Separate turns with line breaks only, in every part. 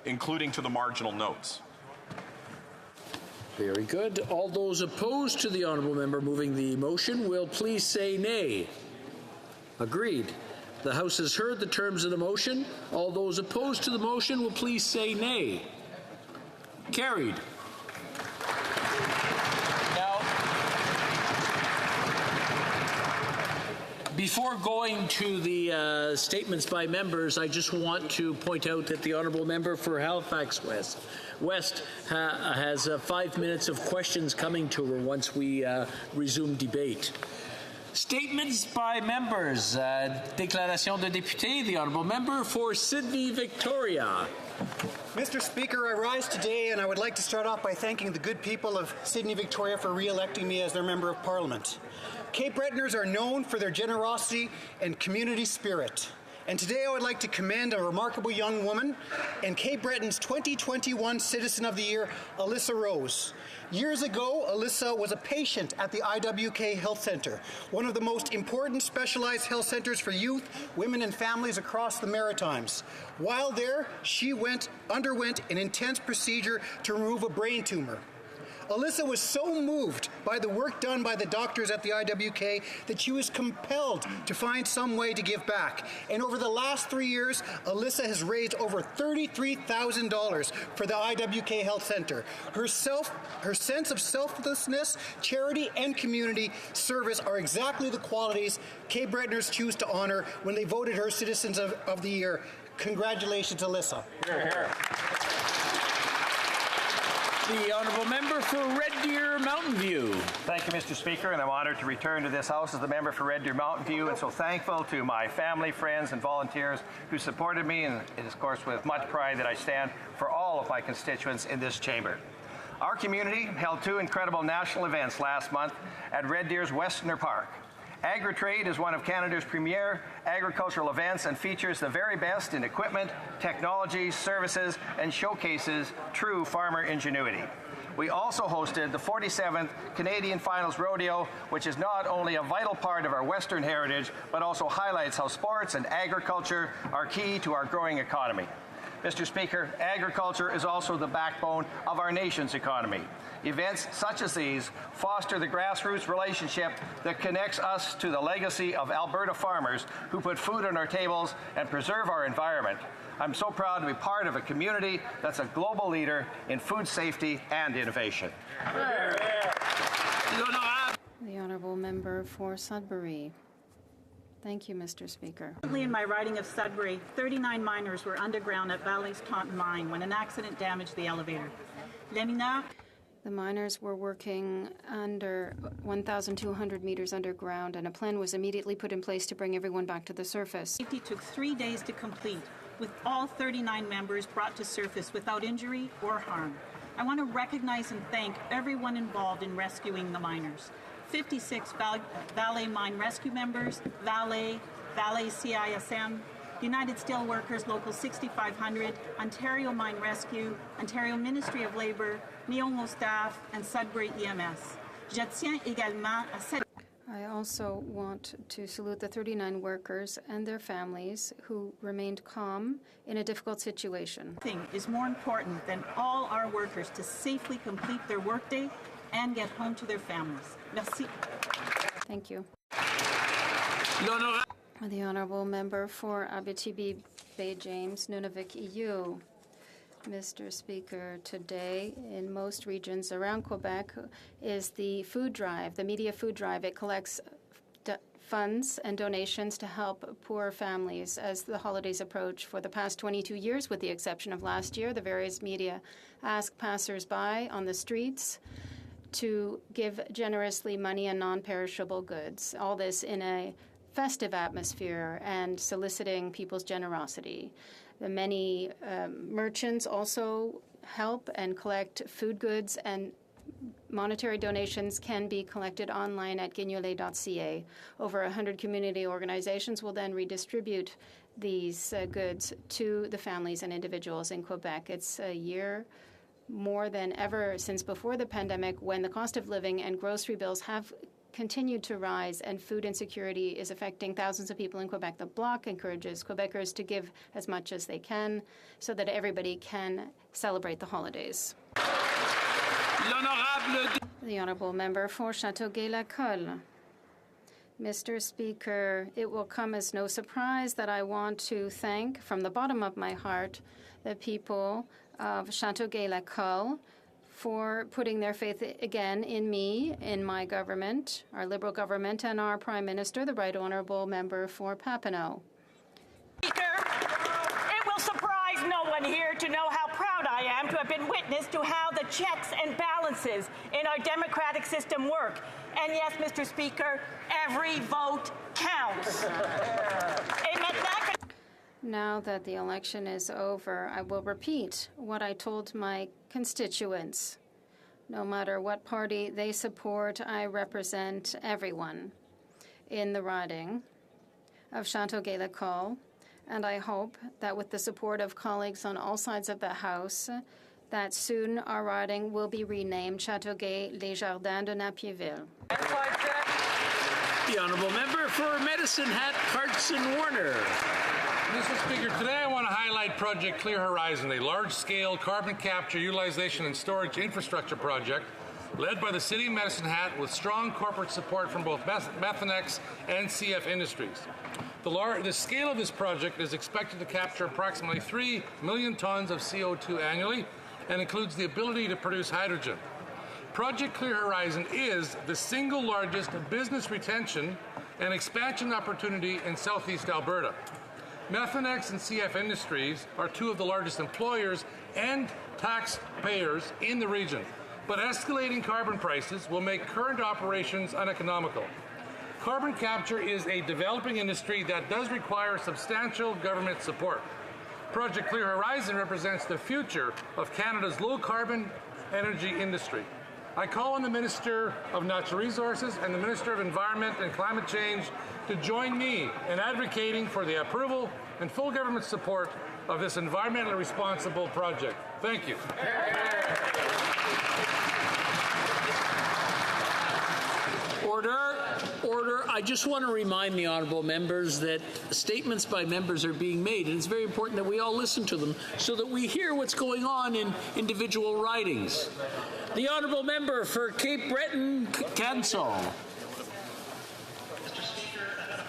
including to the marginal notes.
Very good. All those opposed to the honourable member moving the motion will please say nay. Agreed. The House has heard the terms of the motion. All those opposed to the motion will please say nay. Carried. Now, before going to the statements by members, I just want to point out that the honourable member for Halifax West has 5 minutes of questions coming to her once we resume debate. Statements by members. Déclaration de député. The honourable member for Sydney Victoria.
Mr. Speaker, I rise today and I would like to start off by thanking the good people of Sydney Victoria for re-electing me as their Member of Parliament. Cape Bretoners are known for their generosity and community spirit. And today I would like to commend a remarkable young woman and Cape Breton's 2021 Citizen of the Year, Alyssa Rose. Years ago, Alyssa was a patient at the IWK Health Centre, one of the most important specialized health centres for youth, women and families across the Maritimes. While there, she underwent an intense procedure to remove a brain tumor. Alyssa was so moved by the work done by the doctors at the IWK that she was compelled to find some way to give back. And over the last 3 years, Alyssa has raised over $33,000 for the IWK Health Centre. Her sense of selflessness, charity, and community service are exactly the qualities Cape Bretoners choose to honor when they voted her Citizens of the Year. Congratulations, Alyssa.
Hear, hear.
The honourable member for Red Deer Mountain View.
Thank you, Mr. Speaker, and I'm honoured to return to this House as the member for Red Deer Mountain View, and so thankful to my family, friends, and volunteers who supported me, and it is, of course, with much pride that I stand for all of my constituents in this chamber. Our community held 2 incredible national events last month at Red Deer's Westerner Park. Agri-Trade is one of Canada's premier agricultural events and features the very best in equipment, technology, services, and showcases true farmer ingenuity. We also hosted the 47th Canadian Finals Rodeo, which is not only a vital part of our Western heritage, but also highlights how sports and agriculture are key to our growing economy. Mr. Speaker, agriculture is also the backbone of our nation's economy. Events such as these foster the grassroots relationship that connects us to the legacy of Alberta farmers who put food on our tables and preserve our environment. I'm so proud to be part of a community that's a global leader in food safety and innovation.
The honourable member for Sudbury. Thank you, Mr. Speaker.
Recently in my riding of Sudbury, 39 miners were underground at Valley's Taunton Mine when an accident damaged the elevator.
The miners were working under 1,200 meters underground, and a plan was immediately put in place to bring everyone back to the surface.
Safety took 3 days to complete, with all 39 members brought to surface without injury or harm. I want to recognize and thank everyone involved in rescuing the miners. 56 Valley Mine Rescue members, Valley CISM, United Steelworkers Local 6500, Ontario Mine Rescue, Ontario Ministry of Labour, Neomo staff, and Sudbury EMS. Je tiens également à cette...
I also want to salute the 39 workers and their families who remained calm in a difficult situation.
Nothing is more important than all our workers to safely complete their workday and get home to their families. Merci.
Thank you. The honourable member for Abitibi Bay James, Nunavik EU. Mr. Speaker, today in most regions around Quebec is the food drive, the media food drive. It collects funds and donations to help poor families as the holidays approach. For the past 22 years, with the exception of last year, the various media ask passers-by on the streets to give generously money and non-perishable goods. All this in a festive atmosphere and soliciting people's generosity. The many merchants also help and collect food goods, and monetary donations can be collected online at guignolé.ca. Over 100 community organizations will then redistribute these goods to the families and individuals in Quebec. It's a year more than ever since before the pandemic when the cost of living and grocery bills have continue to rise, and food insecurity is affecting thousands of people in Quebec. The Bloc encourages Quebecers to give as much as they can so that everybody can celebrate the holidays. The Honourable Member for Châteauguay-Lacolle. Mr. Speaker, it will come as no surprise that I want to thank from the bottom of my heart the people of Châteauguay-Lacolle for putting their faith again in me, in my government, our Liberal government, and our Prime Minister, the Right Honourable Member for Papineau.
Speaker, it will surprise no one here to know how proud I am to have been witness to how the checks and balances in our democratic system work. And yes, Mr. Speaker, every vote counts.
Now that the election is over, I will repeat what I told my constituents. No matter what party they support, I represent everyone in the riding of Châteauguay-Lacolle, and I hope that with the support of colleagues on all sides of the House, that soon our riding will be renamed Châteauguay-Les Jardins de Napierville.
The Honourable Member for Medicine Hat, Carson-Warner.
Mr. Speaker, today I want to highlight Project Clear Horizon, a large-scale carbon capture, utilization, and storage infrastructure project led by the City of Medicine Hat with strong corporate support from both Methanex and CF Industries. The scale of this project is expected to capture approximately 3 million tons of CO2 annually and includes the ability to produce hydrogen. Project Clear Horizon is the single largest business retention and expansion opportunity in Southeast Alberta. Methanex and CF Industries are two of the largest employers and taxpayers in the region, but escalating carbon prices will make current operations uneconomical. Carbon capture is a developing industry that does require substantial government support. Project Clear Horizon represents the future of Canada's low-carbon energy industry. I call on the Minister of Natural Resources and the Minister of Environment and Climate Change to join me in advocating for the approval and full government support of this environmentally responsible project. Thank you.
Order. Order. I just want to remind the honourable members that statements by members are being made, and it's very important that we all listen to them so that we hear what's going on in individual ridings. The honourable member for Cape Breton, Cancel.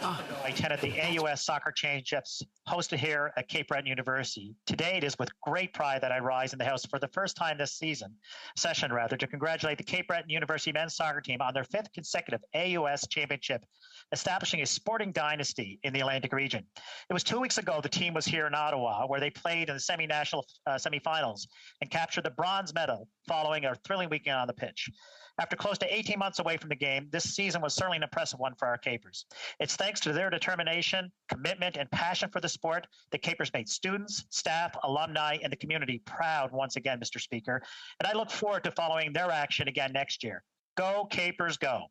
I attended the AUS Soccer Championships hosted here at Cape Breton University. Today, it is with great pride that I rise in the House for the first time this session, to congratulate the Cape Breton University men's soccer team on their 5th consecutive AUS championship, establishing a sporting dynasty in the Atlantic region. It was 2 weeks ago the team was here in Ottawa, where they played in the semi-national semifinals and captured the bronze medal following a thrilling weekend on the pitch. After close to 18 months away from the game, this season was certainly an impressive one for our Capers. It's thanks to their determination, commitment, and passion for the sport that Capers made students, staff, alumni, and the community proud once again, Mr. Speaker. And I look forward to following their action again next year. Go, Capers, go.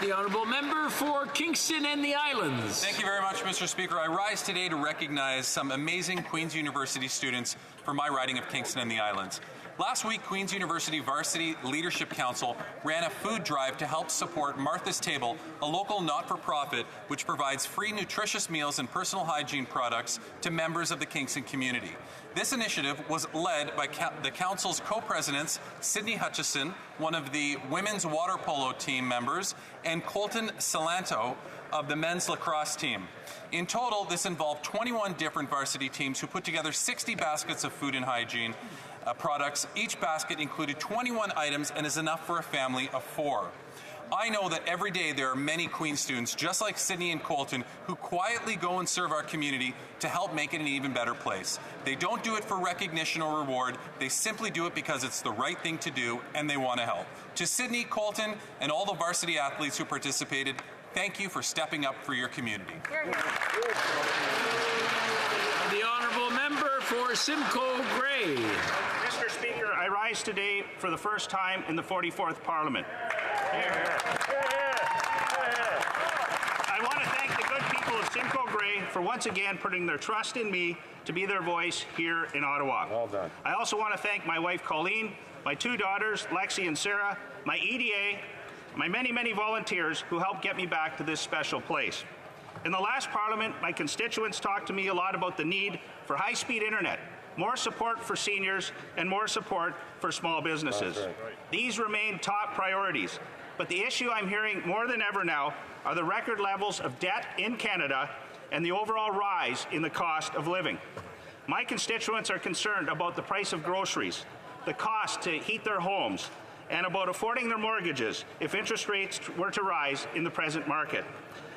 The honourable member for Kingston and the Islands.
Thank you very much, Mr. Speaker. I rise today to recognize some amazing Queen's University students for my riding of Kingston and the Islands. Last week, Queen's University Varsity Leadership Council ran a food drive to help support Martha's Table, a local not-for-profit which provides free nutritious meals and personal hygiene products to members of the Kingston community. This initiative was led by the Council's co-presidents, Sydney Hutchison, one of the women's water polo team members, and Colton Salanto of the men's lacrosse team. In total, this involved 21 different varsity teams who put together 60 baskets of food and hygiene products. Each basket included 21 items and is enough for a family of 4. I know that every day there are many Queen students, just like Sydney and Colton, who quietly go and serve our community to help make it an even better place. They don't do it for recognition or reward. They simply do it because it's the right thing to do and they want to help. To Sydney, Colton, and all the varsity athletes who participated, thank you for stepping up for your community.
The honourable member for Simcoe Grey.
Mr. Speaker, I rise today for the first time in the 44th Parliament. I want to thank the good people of Simcoe Grey for once again putting their trust in me to be their voice here in Ottawa. Well done. I also want to thank my wife Colleen my 2 daughters, Lexi and Sarah, my EDA, my many, many volunteers who helped get me back to this special place. In the last Parliament, my constituents talked to me a lot about the need for high-speed internet, more support for seniors, and more support for small businesses. These remain top priorities, but the issue I'm hearing more than ever now are the record levels of debt in Canada and the overall rise in the cost of living. My constituents are concerned about the price of groceries, the cost to heat their homes, and about affording their mortgages if interest rates were to rise in the present market.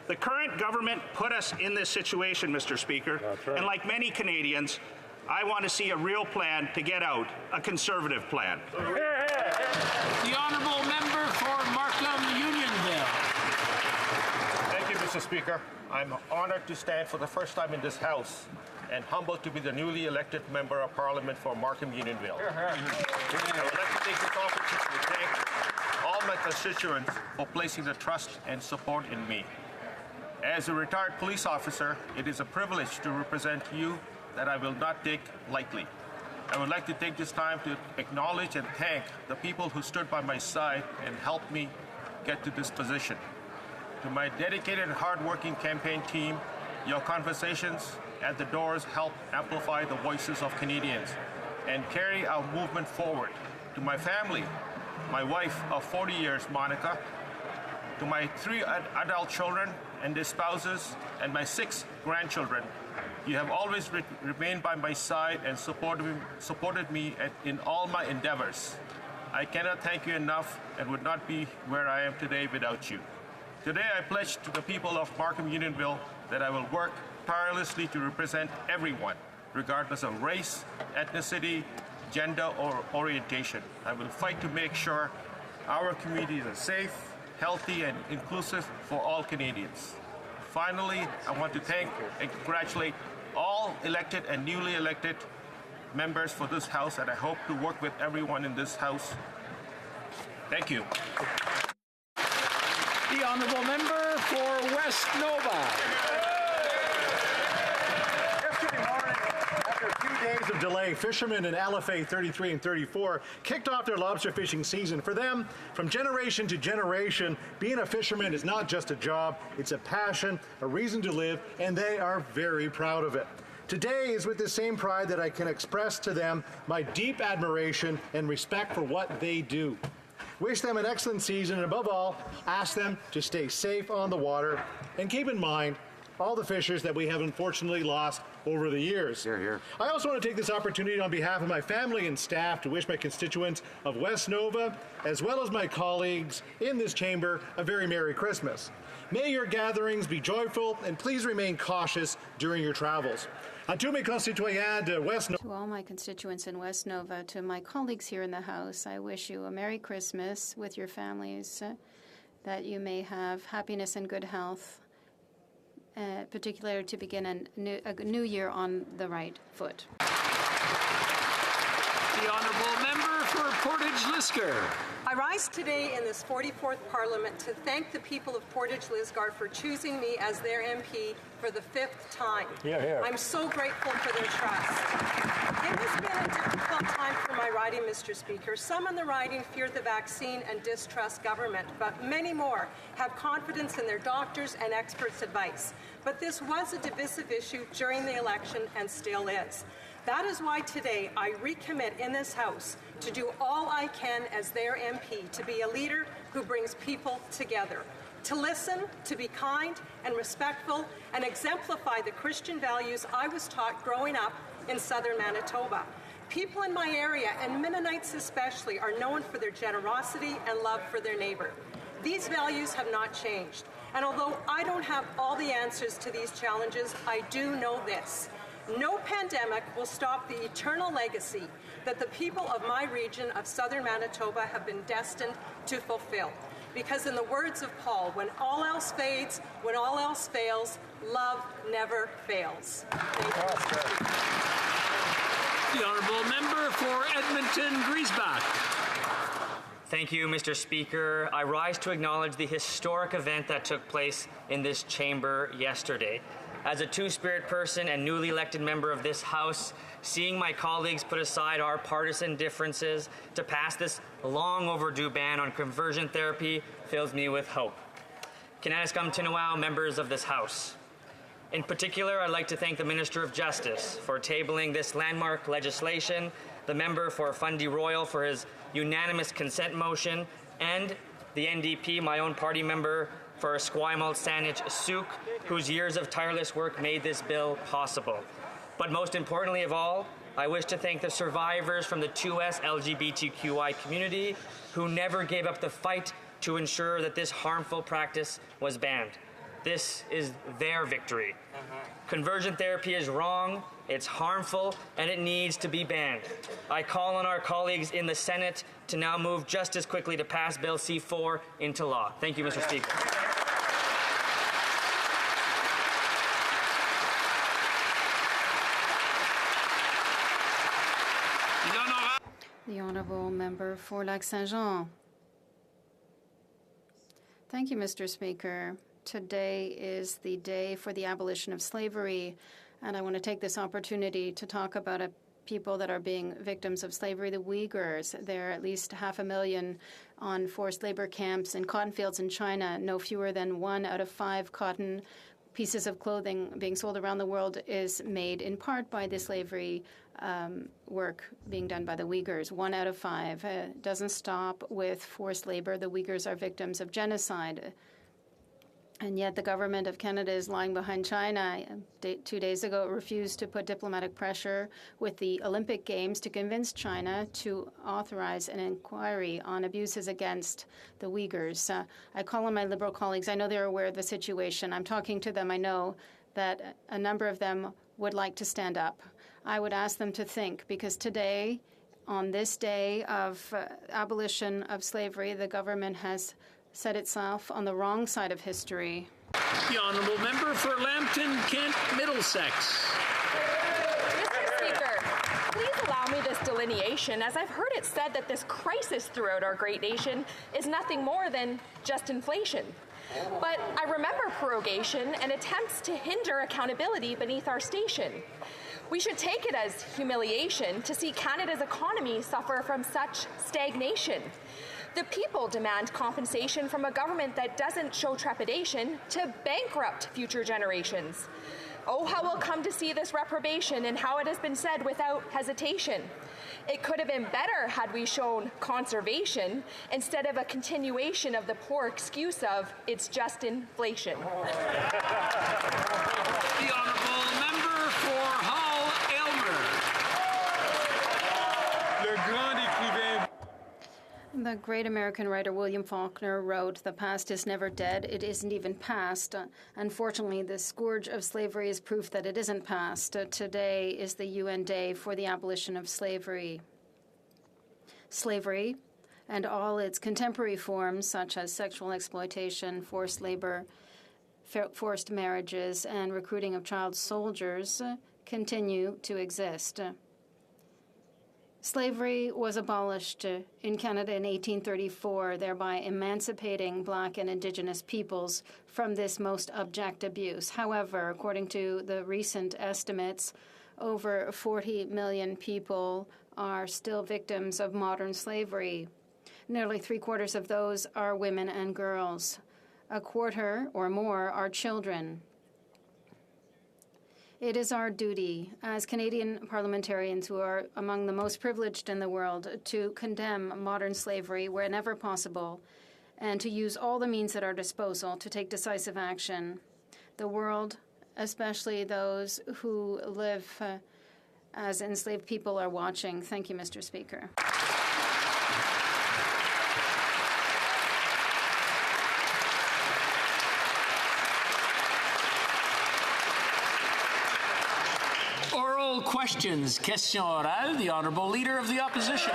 The current government put us in this situation, Mr. Speaker, and like many Canadians, I want to see a real plan to get out, a Conservative plan.
The honourable member for Markham Unionville.
Thank you, Mr. Speaker. I'm honored to stand for the first time in this House and humbled to be the newly elected Member of Parliament for Markham Unionville. I would like to take this opportunity to thank all my constituents for placing their trust and support in me. As a retired police officer, it is a privilege to represent you that I will not take lightly. I would like to take this time to acknowledge and thank the people who stood by my side and helped me get to this position. To my dedicated and hard-working campaign team, your conversations at the doors help amplify the voices of Canadians and carry our movement forward. To my family, my wife of 40 years, Monica, to my 3 adult children and their spouses, and my 6 grandchildren, you have always remained by my side and supported me in all my endeavors. I cannot thank you enough and would not be where I am today without you. Today I pledge to the people of Markham Unionville that I will work tirelessly to represent everyone, regardless of race, ethnicity, gender, or orientation. I will fight to make sure our communities are safe, healthy, and inclusive for all Canadians. Finally, I want to thank and congratulate all elected and newly elected members for this House, and I hope to work with everyone in this House. Thank you.
The honourable member for West Nova.
Yesterday morning, after a few days of delay, fishermen in LFA 33 and 34 kicked off their lobster fishing season. For them, from generation to generation, being a fisherman is not just a job, it's a passion, a reason to live, and they are very proud of it. Today is with the same pride that I can express to them my deep admiration and respect for what they do. Wish them an excellent season, and above all, ask them to stay safe on the water, and keep in mind all the fishers that we have unfortunately lost over the years. Hear, hear. I also want to take this opportunity on behalf of my family and staff to wish my constituents of West Nova, as well as my colleagues in this chamber, a very Merry Christmas. May your gatherings be joyful, and please remain cautious during your travels. To mes concitoyens de West Nova.
To all my constituents in West Nova, to my colleagues here in the House, I wish you a Merry Christmas with your families, that you may have happiness and good health, particularly to begin a new year on the right foot.
The honourable member for Portage-Lisgar.
I rise today in this 44th Parliament to thank the people of Portage-Lisgar for choosing me as their MP for the 5th time.
Hear, hear.
I'm so grateful for their trust. It has been a difficult time for my riding, Mr. Speaker. Some in the riding fear the vaccine and distrust government, but many more have confidence in their doctors and experts' advice. But this was a divisive issue during the election and still is. That is why today I recommit in this House to do all I can as their MP to be a leader who brings people together, to listen, to be kind and respectful, and exemplify the Christian values I was taught growing up in southern Manitoba. People in my area, and Mennonites especially, are known for their generosity and love for their neighbor. These values have not changed. And although I don't have all the answers to these challenges, I do know this. No pandemic will stop the eternal legacy that the people of my region of southern Manitoba have been destined to fulfill. Because in the words of Paul, when all else fades, when all else fails, love never fails. Thank you.
The honourable member for Edmonton-Griesbach.
Thank you, Mr. Speaker. I rise to acknowledge the historic event that took place in this chamber yesterday. As a two-spirit person and newly elected member of this House, seeing my colleagues put aside our partisan differences to pass this long overdue ban on conversion therapy fills me with hope. Kinaskam Tinawao, members of this House. In particular, I'd like to thank the Minister of Justice for tabling this landmark legislation, the member for Fundy Royal for his unanimous consent motion, and the NDP, my own party member, for Esquimalt Saanich Suk, whose years of tireless work made this bill possible. But most importantly of all, I wish to thank the survivors from the 2S LGBTQI community who never gave up the fight to ensure that this harmful practice was banned. This is their victory. Conversion therapy is wrong, it's harmful, and it needs to be banned. I call on our colleagues in the Senate to now move just as quickly to pass Bill C-4 into law. Thank you, Mr. Speaker.
The Honourable Member for Lac-Saint-Jean. Thank you, Mr. Speaker. Today is the day for the abolition of slavery, and I want to take this opportunity to talk about people that are being victims of slavery, the Uyghurs. There are at least 500,000 on forced labor camps in cotton fields in China. No fewer than 1 out of 5 cotton pieces of clothing being sold around the world is made in part by the slavery work being done by the Uyghurs. 1 out of 5. Doesn't stop with forced labor. The Uyghurs are victims of genocide. And yet the government of Canada is lying behind China. 2 days ago, it refused to put diplomatic pressure with the Olympic Games to convince China to authorize an inquiry on abuses against the Uyghurs. I call on my Liberal colleagues. I know they're aware of the situation. I'm talking to them. I know that a number of them would like to stand up. I would ask them to think, because today, on this day of abolition of slavery, the government has set itself on the wrong side of history.
The Honourable Member for Lambton, Kent, Middlesex.
Mr. Speaker, please allow me this delineation, as I've heard it said that this crisis throughout our great nation is nothing more than just inflation. But I remember prorogation and attempts to hinder accountability beneath our station. We should take it as humiliation to see Canada's economy suffer from such stagnation. The people demand compensation from a government that doesn't show trepidation to bankrupt future generations. Oh, how we'll come to see this reprobation and how it has been said without hesitation. It could have been better had we shown conservation instead of a continuation of the poor excuse of it's just inflation.
The Honourable Member for Hull, Aylmer.
Le grand écrivain. The great American writer William Faulkner wrote, "The past is never dead. It isn't even past." Unfortunately, the scourge of slavery is proof that it isn't past. Today is the UN Day for the abolition of slavery. Slavery and all its contemporary forms, such as sexual exploitation, forced labor, forced marriages, and recruiting of child soldiers, continue to exist. Slavery was abolished in Canada in 1834, thereby emancipating Black and Indigenous peoples from this most abject abuse. However, according to the recent estimates, over 40 million people are still victims of modern slavery. Nearly 3/4 of those are women and girls. 1/4 or more are children. It is our duty as Canadian parliamentarians, who are among the most privileged in the world, to condemn modern slavery whenever possible and to use all the means at our disposal to take decisive action. The world, especially those who live as enslaved people, are watching. Thank you, Mr. Speaker.
Oral questions. Question orale. The Honourable Leader of the Opposition.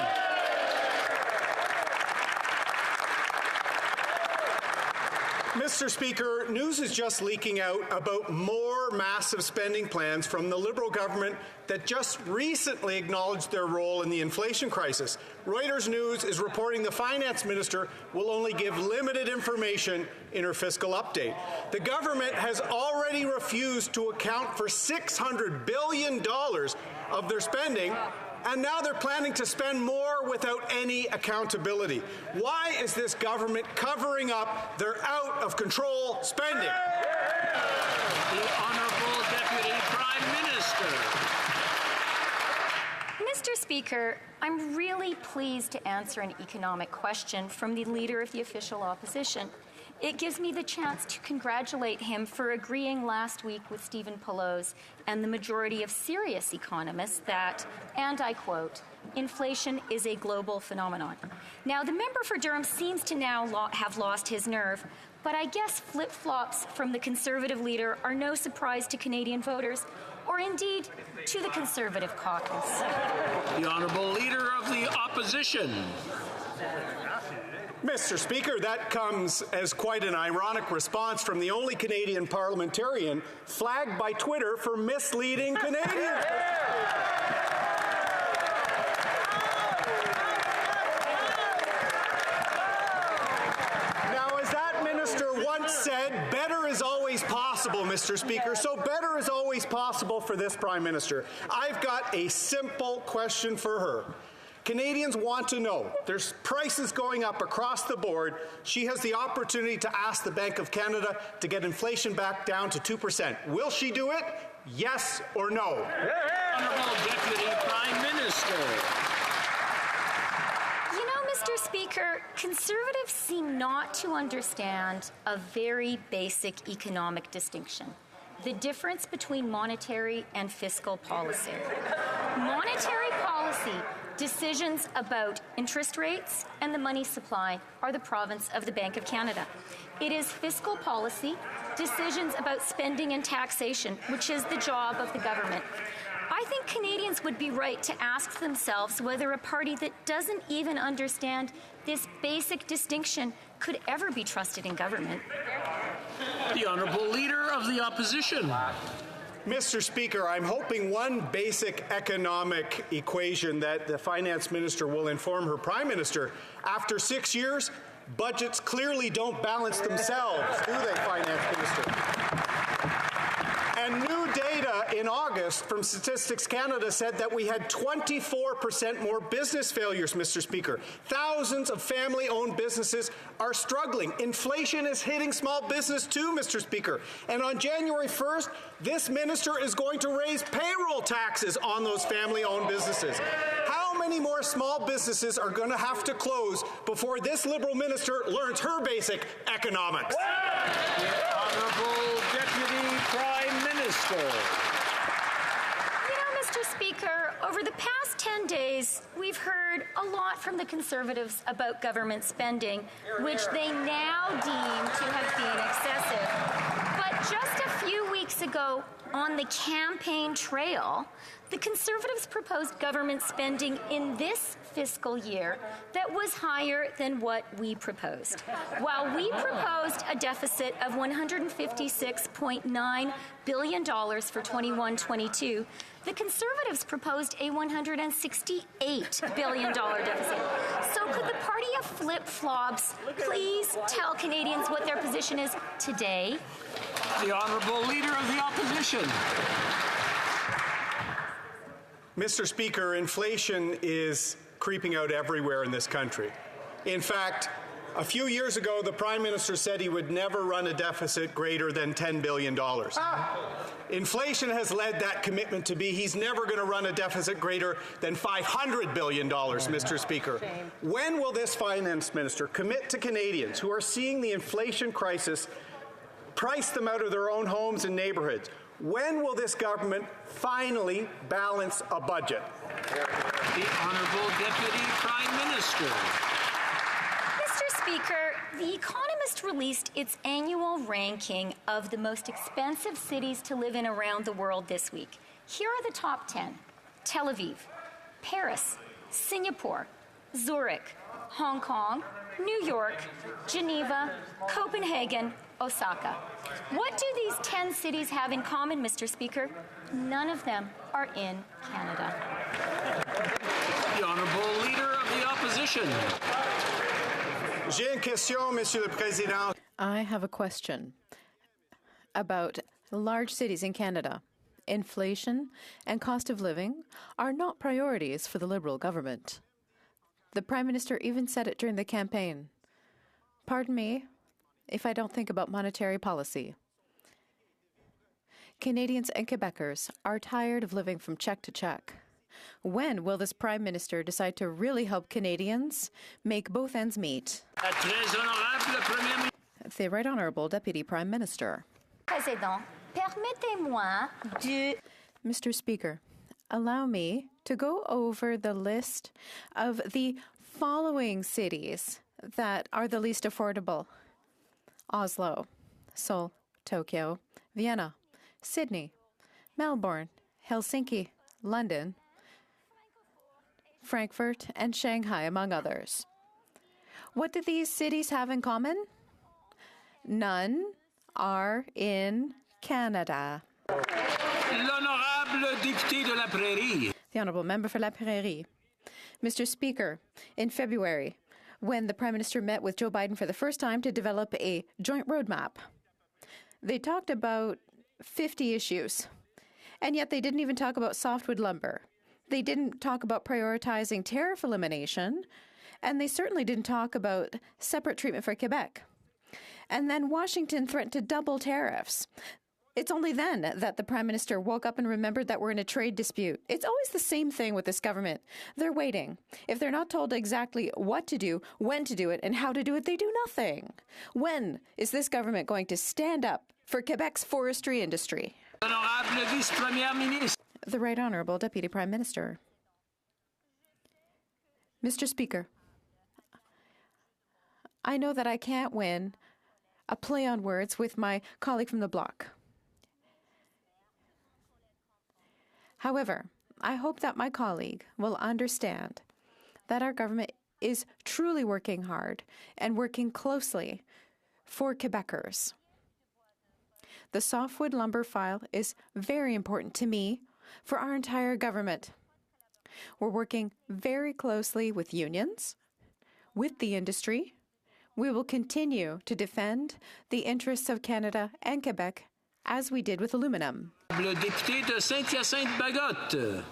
Mr. Speaker, news is just leaking out about more
massive spending plans from the Liberal government that just recently acknowledged their role in the inflation crisis. Reuters News is reporting the finance minister will only give limited information in her fiscal update. The government has already refused to account for $600 billion of their spending, and now they're planning to spend more without any accountability. Why is this government covering up their out-of-control spending?
The Honourable Deputy Prime Minister.
Mr. Speaker, I'm really pleased to answer an economic question from the Leader of the Official Opposition. It gives me the chance to congratulate him for agreeing last week with Stephen Pelosi and the majority of serious economists that, and I quote, inflation is a global phenomenon. Now, the member for Durham seems to now have lost his nerve, but I guess flip-flops from the Conservative leader are no surprise to Canadian voters, or indeed to the Conservative caucus.
The Honourable Leader of the Opposition.
Mr. Speaker, that comes as quite an ironic response from the only Canadian parliamentarian flagged by Twitter for misleading Canadians. Now, as that minister once said, better is always possible, Mr. Speaker, so better is always possible for this Prime Minister. I've got a simple question for her. Canadians want to know. There's prices going up across the board. She has the opportunity to ask the Bank of Canada to get inflation back down to 2%. Will she do it? Yes or no?
Honourable Deputy Prime Minister.
You know, Mr. Speaker, Conservatives seem not to understand a very basic economic distinction: the difference between monetary and fiscal policy. Monetary policy decisions about interest rates and the money supply are the province of the Bank of Canada. It is fiscal policy, decisions about spending and taxation, which is the job of the government. I think Canadians would be right to ask themselves whether a party that doesn't even understand this basic distinction could ever be trusted in government.
The Honourable Leader of the Opposition.
Mr. Speaker, I'm hoping one basic economic equation that the finance minister will inform her prime minister. After 6 years, budgets clearly don't balance themselves, do they, finance minister? And new data in August from Statistics Canada said that we had 24% more business failures, Mr. Speaker. Thousands of family-owned businesses are struggling. Inflation is hitting small business too, Mr. Speaker. And on January 1st, this minister is going to raise payroll taxes on those family-owned businesses. How many more small businesses are going to have to close before this Liberal minister learns her basic economics?
The Honourable Deputy Prime Minister.
You know, Mr. Speaker, over the past 10 days, we've heard a lot from the Conservatives about government spending, which they now deem to have been excessive. But just a few weeks ago, on the campaign trail, the Conservatives proposed government spending in this fiscal year that was higher than what we proposed. While we proposed a deficit of $156.9 billion for 21-22, the Conservatives proposed a $168 billion deficit. So could the party of flip-flops please tell Canadians what their position is today?
The Honourable Leader of the Opposition.
Mr. Speaker, inflation is creeping out everywhere in this country. In fact, a few years ago, the Prime Minister said he would never run a deficit greater than $10 billion. Inflation has led that commitment to be he's never going to run a deficit greater than $500 billion, Mr. Speaker. When will this finance minister commit to Canadians who are seeing the inflation crisis price them out of their own homes and neighborhoods? When will this government finally balance a budget?
The Honourable Deputy Prime Minister.
Mr. Speaker, The Economist released its annual ranking of the most expensive cities to live in around the world this week. Here are the top 10. Tel Aviv, Paris, Singapore, Zurich, Hong Kong, New York, Geneva, Copenhagen, Osaka. What do these 10 cities have in common, Mr. Speaker? None of them are in Canada.
The Honourable Leader of the Opposition.
J'ai une question, Monsieur le Président.
I have a question about large cities in Canada. Inflation and cost of living are not priorities for the Liberal government. The Prime Minister even said it during the campaign. Pardon me if I don't think about monetary policy. Canadians and Quebecers are tired of living from check to check. When will this Prime Minister decide to really help Canadians make both ends meet? The Right Honourable Deputy Prime Minister.
Président, permettez-moi de...
Mr. Speaker, allow me to go over the list of the following cities that are the least affordable. Oslo, Seoul, Tokyo, Vienna, Sydney, Melbourne, Helsinki, London, Frankfurt, and Shanghai, among others. What do these cities have in common? None are in Canada.
L'honorable député de la Prairie.
The Honourable Member for La Prairie. Mr. Speaker, in February, when the Prime Minister met with Joe Biden for the first time to develop a joint roadmap, they talked about 50 issues, and yet they didn't even talk about softwood lumber. They didn't talk about prioritizing tariff elimination, and they certainly didn't talk about separate treatment for Quebec. And then Washington threatened to double tariffs. It's only then that the Prime Minister woke up and remembered that we're in a trade dispute. It's always the same thing with this government. They're waiting. If they're not told exactly what to do, when to do it, and how to do it, they do nothing. When is this government going to stand up for Quebec's forestry industry?
Honorable Vice-Premier Ministre.
The Right Honourable Deputy Prime Minister. Mr. Speaker, I know that I can't win a play on words with my colleague from the Bloc. However, I hope that my colleague will understand that our government is truly working hard and working closely for Quebecers. The softwood lumber file is very important to me, for our entire government. We're working very closely with unions, with the industry. We will continue to defend the interests of Canada and Quebec as we did with aluminum.
Le député de Saint-Hyacinthe-Bagotte.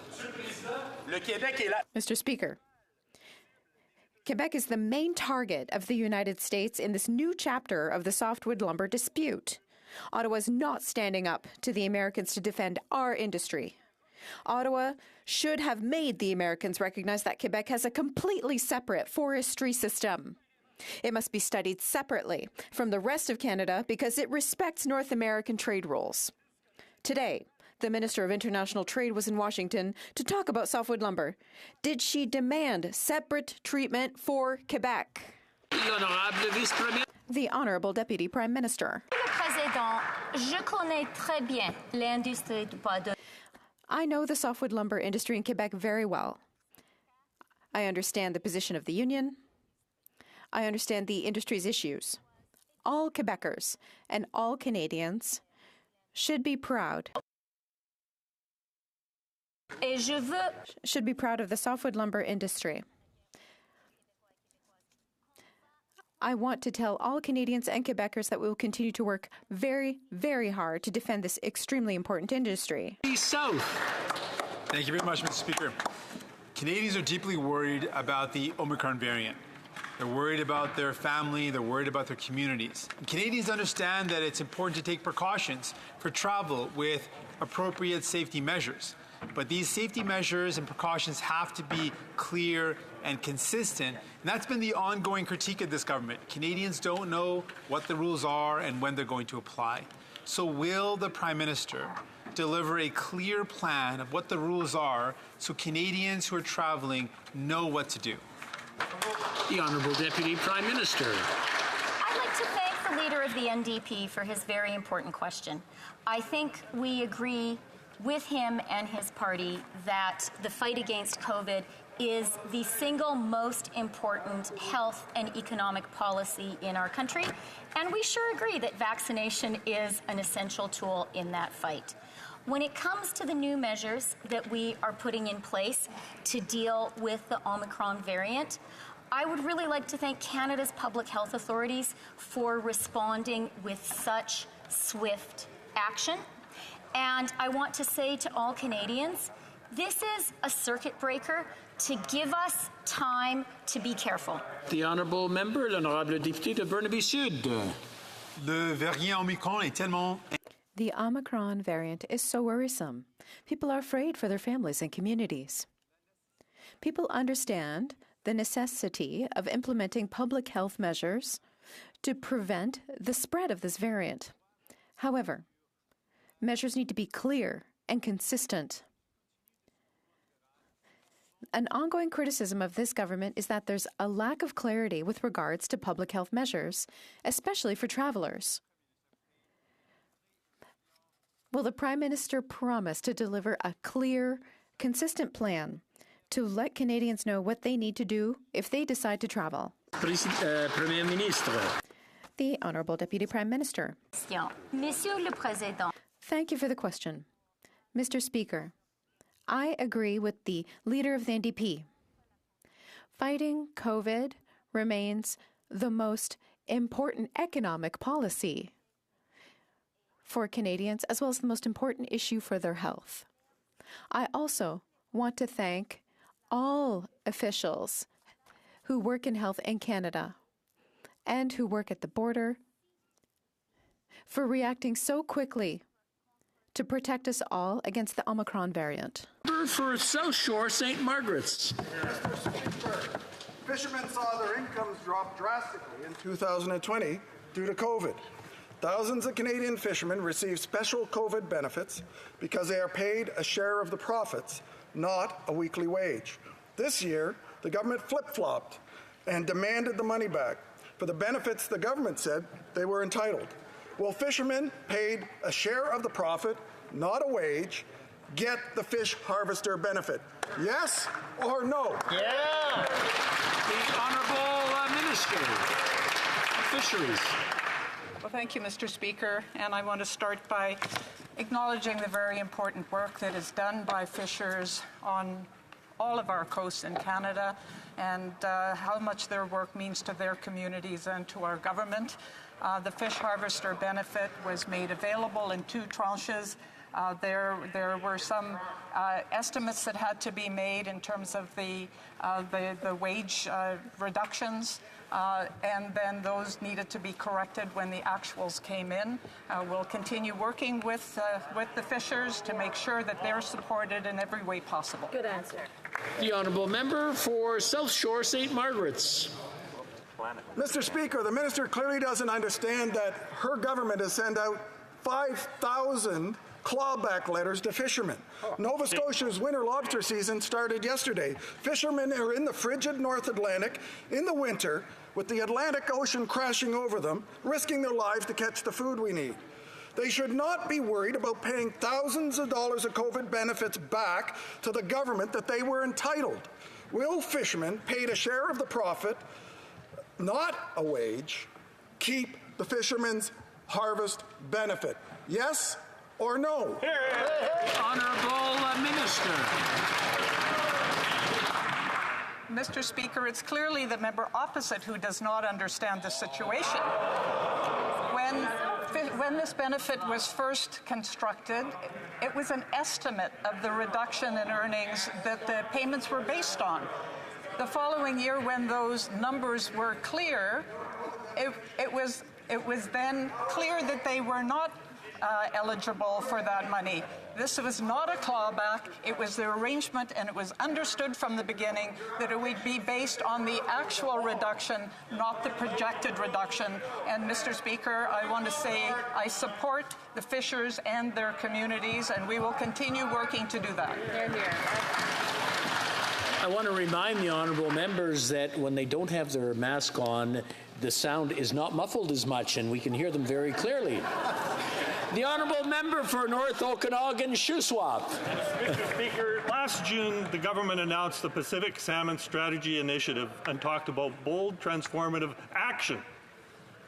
Mr. Speaker, Quebec is the main target of the United States in this new chapter of the softwood lumber dispute. Ottawa is not standing up to the Americans to defend our industry. Ottawa should have made the Americans recognize that Quebec has a completely separate forestry system. It must be studied separately from the rest of Canada because it respects North American trade rules. Today, the Minister of International Trade was in Washington to talk about softwood lumber. Did she demand separate treatment for Quebec? The Honourable Deputy Prime Minister.
Président, je connais très bien l'industrie du bois de...
I know the softwood lumber industry in Quebec very well. I understand the position of the union. I understand the industry's issues. All Quebecers and all Canadians should be proud. Should be proud of the softwood lumber industry. I want to tell all Canadians and Quebecers that we will continue to work very, very hard to defend this extremely important industry.
South. Thank you very much, Mr. Speaker. Canadians are deeply worried about the Omicron variant. They're worried about their family, they're worried about their communities. And Canadians understand that it's important to take precautions for travel with appropriate safety measures. But these safety measures and precautions have to be clear and consistent. And that's been the ongoing critique of this government. Canadians don't know what the rules are and when they're going to apply. So will the Prime Minister deliver a clear plan of what the rules are so Canadians who are traveling know what to do?
The Honourable Deputy Prime Minister.
I'd like to thank the Leader of the NDP for his very important question. I think we agree with him and his party that the fight against COVID is the single most important health and economic policy in our country, and we sure agree that vaccination is an essential tool in that fight. When it comes to the new measures that we are putting in place to deal with the Omicron variant, I would really like to thank Canada's public health authorities for responding with such swift action. And I want to say to all Canadians, this is a circuit breaker to give us time to be careful.
The honourable member, l'honorable député de Burnaby Sud.
Le variant Omicron est tellement...
The Omicron variant is so worrisome. People are afraid for their families and communities. People understand the necessity of implementing public health measures to prevent the spread of this variant. However, measures need to be clear and consistent. An ongoing criticism of this government is that there's a lack of clarity with regards to public health measures, especially for travelers. Will the Prime Minister promise to deliver a clear, consistent plan to let Canadians know what they need to do if they decide to travel?
Premier Ministre.
The Honourable Deputy Prime Minister.
Monsieur le Président.
Thank you for the question. Mr. Speaker, I agree with the Leader of the NDP. Fighting COVID remains the most important economic policy for Canadians, as well as the most important issue for their health. I also want to thank all officials who work in health in Canada and who work at the border for reacting so quickly to protect us all against the Omicron variant.
For South Shore, St. Margaret's.
Mr. Speaker, fishermen saw their incomes drop drastically in 2020 due to COVID. Thousands of Canadian fishermen receive special COVID benefits because they are paid a share of the profits, not a weekly wage. This year, the government flip-flopped and demanded the money back for the benefits the government said they were entitled. Will fishermen paid a share of the profit, not a wage, get the fish harvester benefit? Yes or no?
Yeah. The Honourable Minister of Fisheries.
Well, thank you, Mr. Speaker, and I want to start by acknowledging the very important work that is done by fishers on all of our coasts in Canada and how much their work means to their communities and to our government. The fish harvester benefit was made available in 2 tranches. There were some estimates that had to be made in terms of the wage reductions, and then those needed to be corrected when the actuals came in. We'll continue working with the fishers to make sure that they're supported in every way possible.
Good answer.
The Honourable Member for South Shore, St. Margaret's.
Mr. Speaker, the minister clearly doesn't understand that her government has sent out 5,000 clawback letters to fishermen. Nova Scotia's winter lobster season started yesterday. Fishermen are in the frigid North Atlantic in the winter with the Atlantic Ocean crashing over them, risking their lives to catch the food we need. They should not be worried about paying thousands of dollars of COVID benefits back to the government that they were entitled. Will fishermen paid a share of the profit, not a wage, keep the fishermen's harvest benefit? Yes or no?
Honourable Minister.
Mr. Speaker, it's clearly the member opposite who does not understand the situation. When this benefit was first constructed, it was an estimate of the reduction in earnings that the payments were based on. The following year, when those numbers were clear, it was then clear that they were not eligible for that money. This was not a clawback. It was the arrangement, and it was understood from the beginning that it would be based on the actual reduction, not the projected reduction. And Mr. Speaker, I want to say I support the fishers and their communities, and we will continue working to do that.
I want to remind the honourable members that when they don't have their mask on, the sound is not muffled as much, and we can hear them very clearly. The honourable member for North Okanagan, Shuswap.
Mr. Speaker, last June, the government announced the Pacific Salmon Strategy Initiative and talked about bold, transformative action.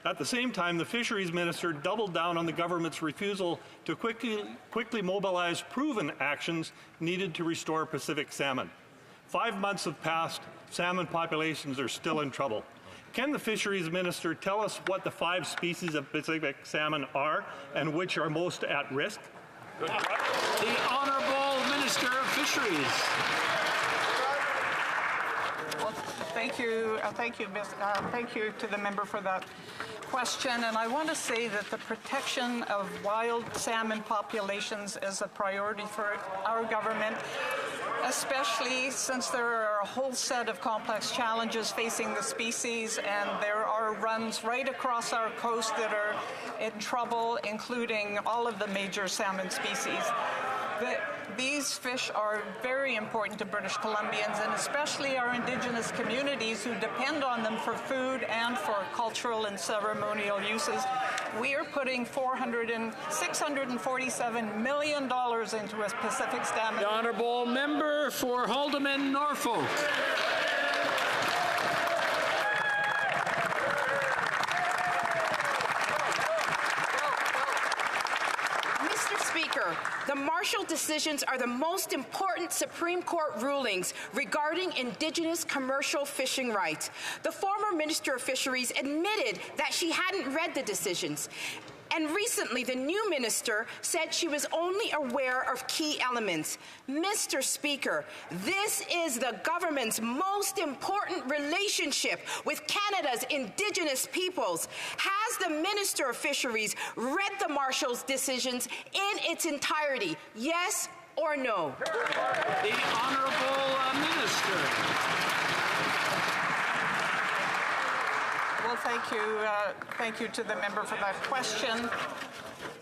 At the same time, the Fisheries Minister doubled down on the government's refusal to quickly mobilize proven actions needed to restore Pacific salmon. 5 months have passed, salmon populations are still in trouble. Can the Fisheries Minister tell us what the 5 species of Pacific salmon are and which are most at risk?
The Honourable Minister of Fisheries.
Well, thank you to the member for that question. And I want to say that the protection of wild salmon populations is a priority for our government, especially since there are a whole set of complex challenges facing the species, and there are runs right across our coast that are in trouble, including all of the major salmon species. These fish are very important to British Columbians, and especially our Indigenous communities who depend on them for food and for cultural and ceremonial uses. We are putting $647 million into a Pacific salmon.
The honourable member for Haldimand, Norfolk.
The Marshall decisions are the most important Supreme Court rulings regarding Indigenous commercial fishing rights. The former Minister of Fisheries admitted that she hadn't read the decisions. And recently, the new minister said she was only aware of key elements. Mr. Speaker, this is the government's most important relationship with Canada's Indigenous peoples. Has the Minister of Fisheries read the Marshall's decisions in its entirety? Yes or no?
The Honourable Minister.
Well, thank you to the member for that question.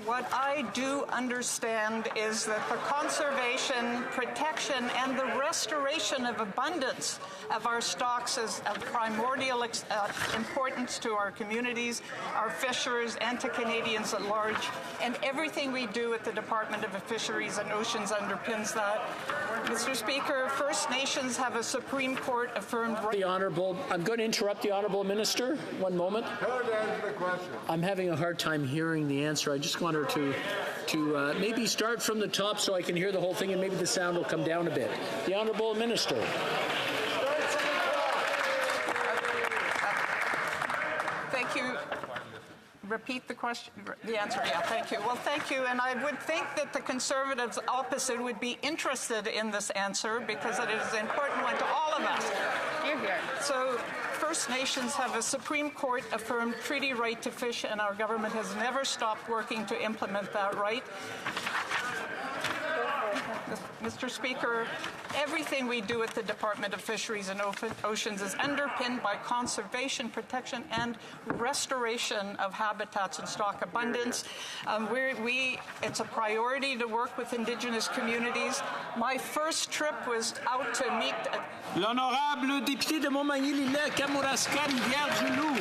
What I do understand is that the conservation, protection, and the restoration of abundance of our stocks is of primordial importance to our communities, our fishers, and to Canadians at large. And everything we do at the Department of Fisheries and Oceans underpins that. Mr. Speaker, First Nations have a Supreme Court affirmed right.
The Honourable, I'm going to interrupt the Honourable Minister. One moment.
Answer the question.
I'm having a hard time hearing the answer. I just want her to maybe start from the top so I can hear the whole thing, and maybe the sound will come down a bit. The Honourable Minister.
Thank you. Repeat the question, the answer. Yeah, thank you. Well, thank you. And I would think that the Conservatives opposite would be interested in this answer because it is an important one to all of us.
Hear, hear.
So First Nations have a Supreme Court affirmed treaty right to fish, and our government has never stopped working to implement that right. Mr. Speaker, everything we do at the Department of Fisheries and Oceans is underpinned by conservation, protection, and restoration of habitats and stock abundance. It's a priority to work with Indigenous communities. My first trip was out to meet...
L'honorable député de Montmagny-Lillet, Kamouraska, Rivière-du-Loup.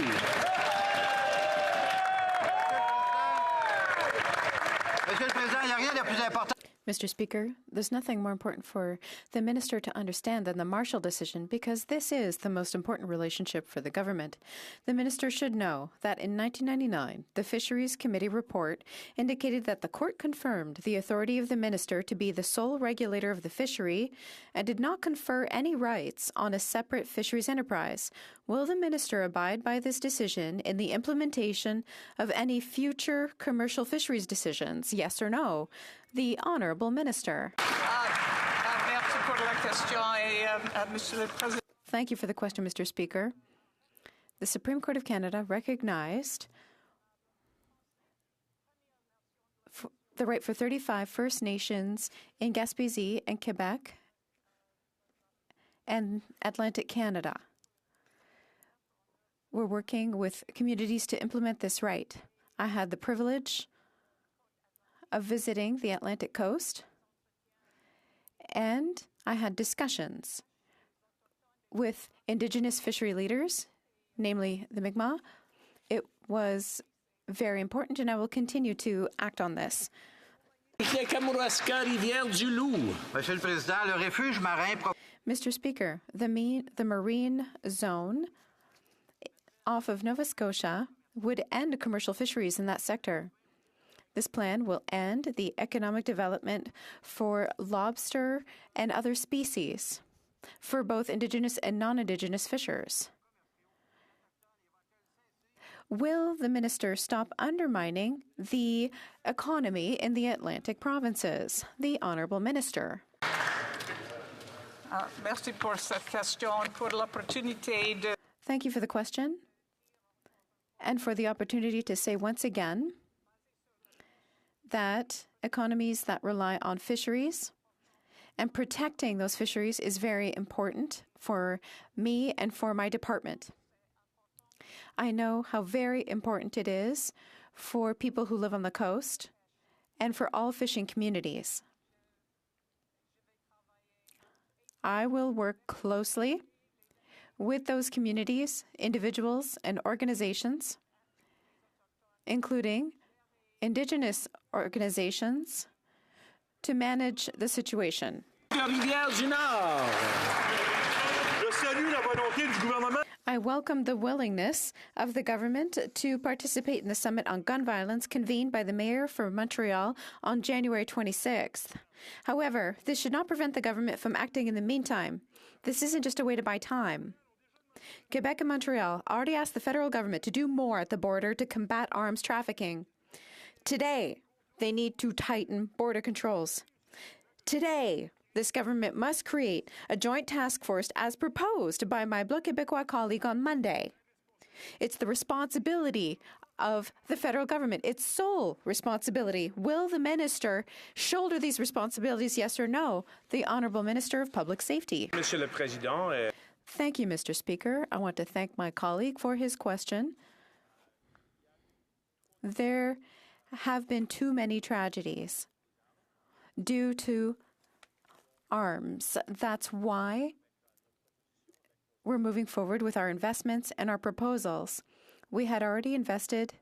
Monsieur le Président, il n'y a rien de plus important.
Mr. Speaker, there's nothing more important for the minister to understand than the Marshall decision because this is the most important relationship for the government. The minister should know that in 1999, the Fisheries Committee report indicated that the court confirmed the authority of the minister to be the sole regulator of the fishery and did not confer any rights on a separate fisheries enterprise. Will the minister abide by this decision in the implementation of any future commercial fisheries decisions, yes or no? The Honourable Minister. Thank you for the question, Mr. Speaker. The Supreme Court of Canada recognized the right for 35 First Nations in Gaspésie and Quebec and Atlantic Canada. We're working with communities to implement this right. I had the privilege of visiting the Atlantic coast, and I had discussions with Indigenous fishery leaders, namely the Mi'kmaq. It was very important, and I will continue to act on this. Mr. Speaker, the marine zone off of Nova Scotia would end commercial fisheries in that sector. This plan will end the economic development for lobster and other species for both Indigenous and non-Indigenous fishers. Will the minister stop undermining the economy in the Atlantic provinces? The Honourable Minister.
Merci pour cette question, pour l'opportunité de...
Thank you for the question and for the opportunity to say once again that economies that rely on fisheries and protecting those fisheries is very important for me and for my department. I know how very important it is for people who live on the coast and for all fishing communities. I will work closely with those communities, individuals, and organizations, including Indigenous organizations, to manage the situation. I welcome the willingness of the government to participate in the summit on gun violence convened by the mayor for Montreal on January 26th. However, this should not prevent the government from acting in the meantime. This isn't just a way to buy time. Quebec and Montreal already asked the federal government to do more at the border to combat arms trafficking. Today, they need to tighten border controls. Today, this government must create a joint task force as proposed by my Bloc Québécois colleague on Monday. It's the responsibility of the federal government, its sole responsibility. Will the minister shoulder these responsibilities, yes or no? The Honourable Minister of Public Safety.
Monsieur le Président.
Thank you, Mr. Speaker. I want to thank my colleague for his question. There have been too many tragedies due to arms. That's why we're moving forward with our investments and our proposals. We had already invested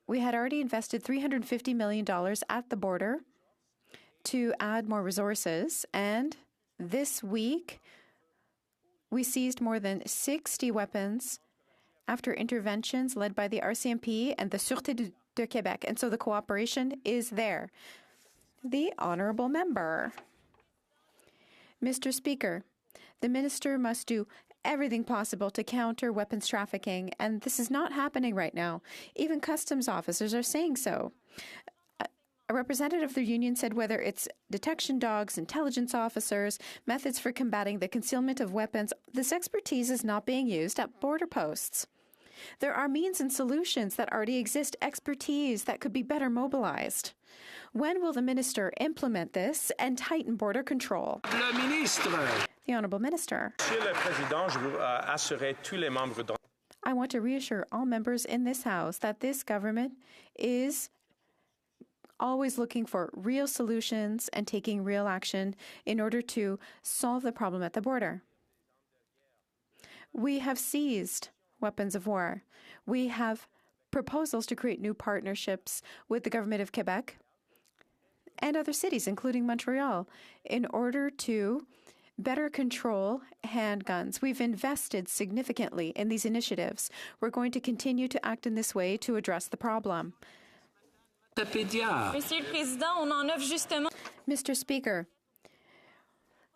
$350 million at the border to add more resources, and this week we seized more than 60 weapons after interventions led by the RCMP and the Sûreté de Québec, and so the cooperation is there. The Honourable Member. Mr. Speaker, the minister must do everything possible to counter weapons trafficking, and this is not happening right now. Even customs officers are saying so. A representative of the union said whether it's detection dogs, intelligence officers, methods for combating the concealment of weapons, this expertise is not being used at border posts. There are means and solutions that already exist, expertise that could be better mobilized. When will the minister implement this and tighten border control?
Le ministre.
The Honourable Minister.
Monsieur le Président, je veux assurer tous les membres de...
I want to reassure all members in this House that this government is always looking for real solutions and taking real action in order to solve the problem at the border. We have seized weapons of war. We have proposals to create new partnerships with the government of Quebec and other cities, including Montreal, in order to better control handguns. We've invested significantly in these initiatives. We're going to continue to act in this way to address the problem. Mr. Speaker,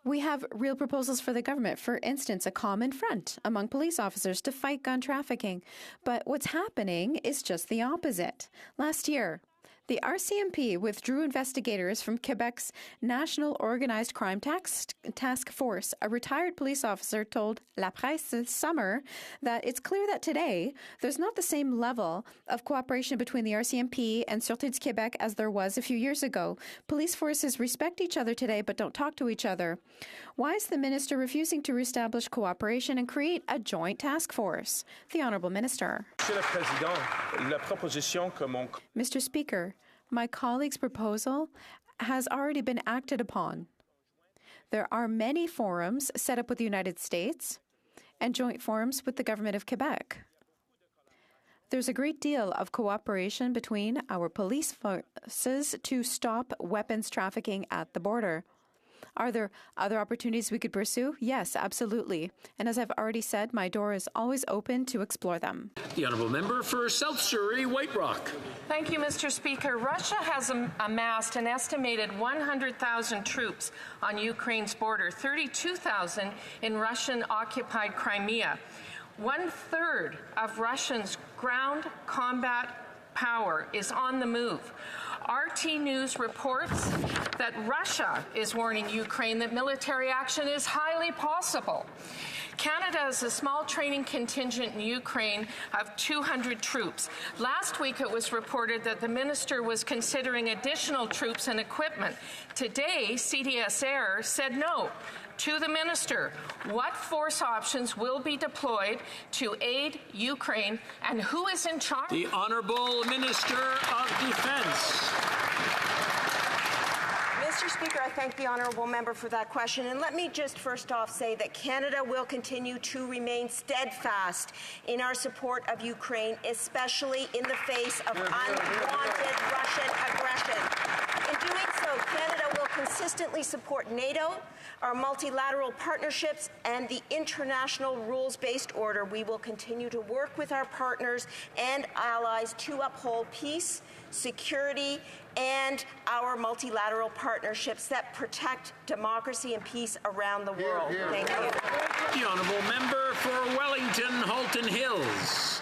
we have real proposals for the government. For instance, a common front among police officers to fight gun trafficking. But what's happening is just the opposite. Last year, the RCMP withdrew investigators from Quebec's National Organized Crime Task Force. A retired police officer told La Presse this summer that it's clear that today there's not the same level of cooperation between the RCMP and Sûreté du Québec as there was a few years ago. Police forces respect each other today but don't talk to each other. Why is the minister refusing to reestablish cooperation and create a joint task force? The Honourable Minister.
Monsieur le Président, la proposition que mon...
Mr. Speaker, my colleague's proposal has already been acted upon. There are many forums set up with the United States and joint forums with the government of Quebec. There's a great deal of cooperation between our police forces to stop weapons trafficking at the border. Are there other opportunities we could pursue? Yes, absolutely. And as I've already said, my door is always open to explore them.
The honourable member for South Surrey, White Rock.
Thank you, Mr. Speaker. Russia has amassed an estimated 100,000 troops on Ukraine's border, 32,000 in Russian-occupied Crimea. 1/3 of Russia's ground combat power is on the move. RT News reports that Russia is warning Ukraine that military action is highly possible. Canada has a small training contingent in Ukraine of 200 troops. Last week it was reported that the minister was considering additional troops and equipment. Today, CDS Air said no. To the minister, what force options will be deployed to aid Ukraine, and who is in charge?
The Honourable Minister of Defence.
Mr. Speaker, I thank the honourable member for that question. And let me just first off say that Canada will continue to remain steadfast in our support of Ukraine, especially in the face of unwanted Russian aggression. In doing so, Canada will consistently support NATO, our multilateral partnerships, and the international rules-based order. We will continue to work with our partners and allies to uphold peace, security, and our multilateral partnerships that protect democracy and peace around the world. Thank you.
The honourable member for Wellington, Halton Hills.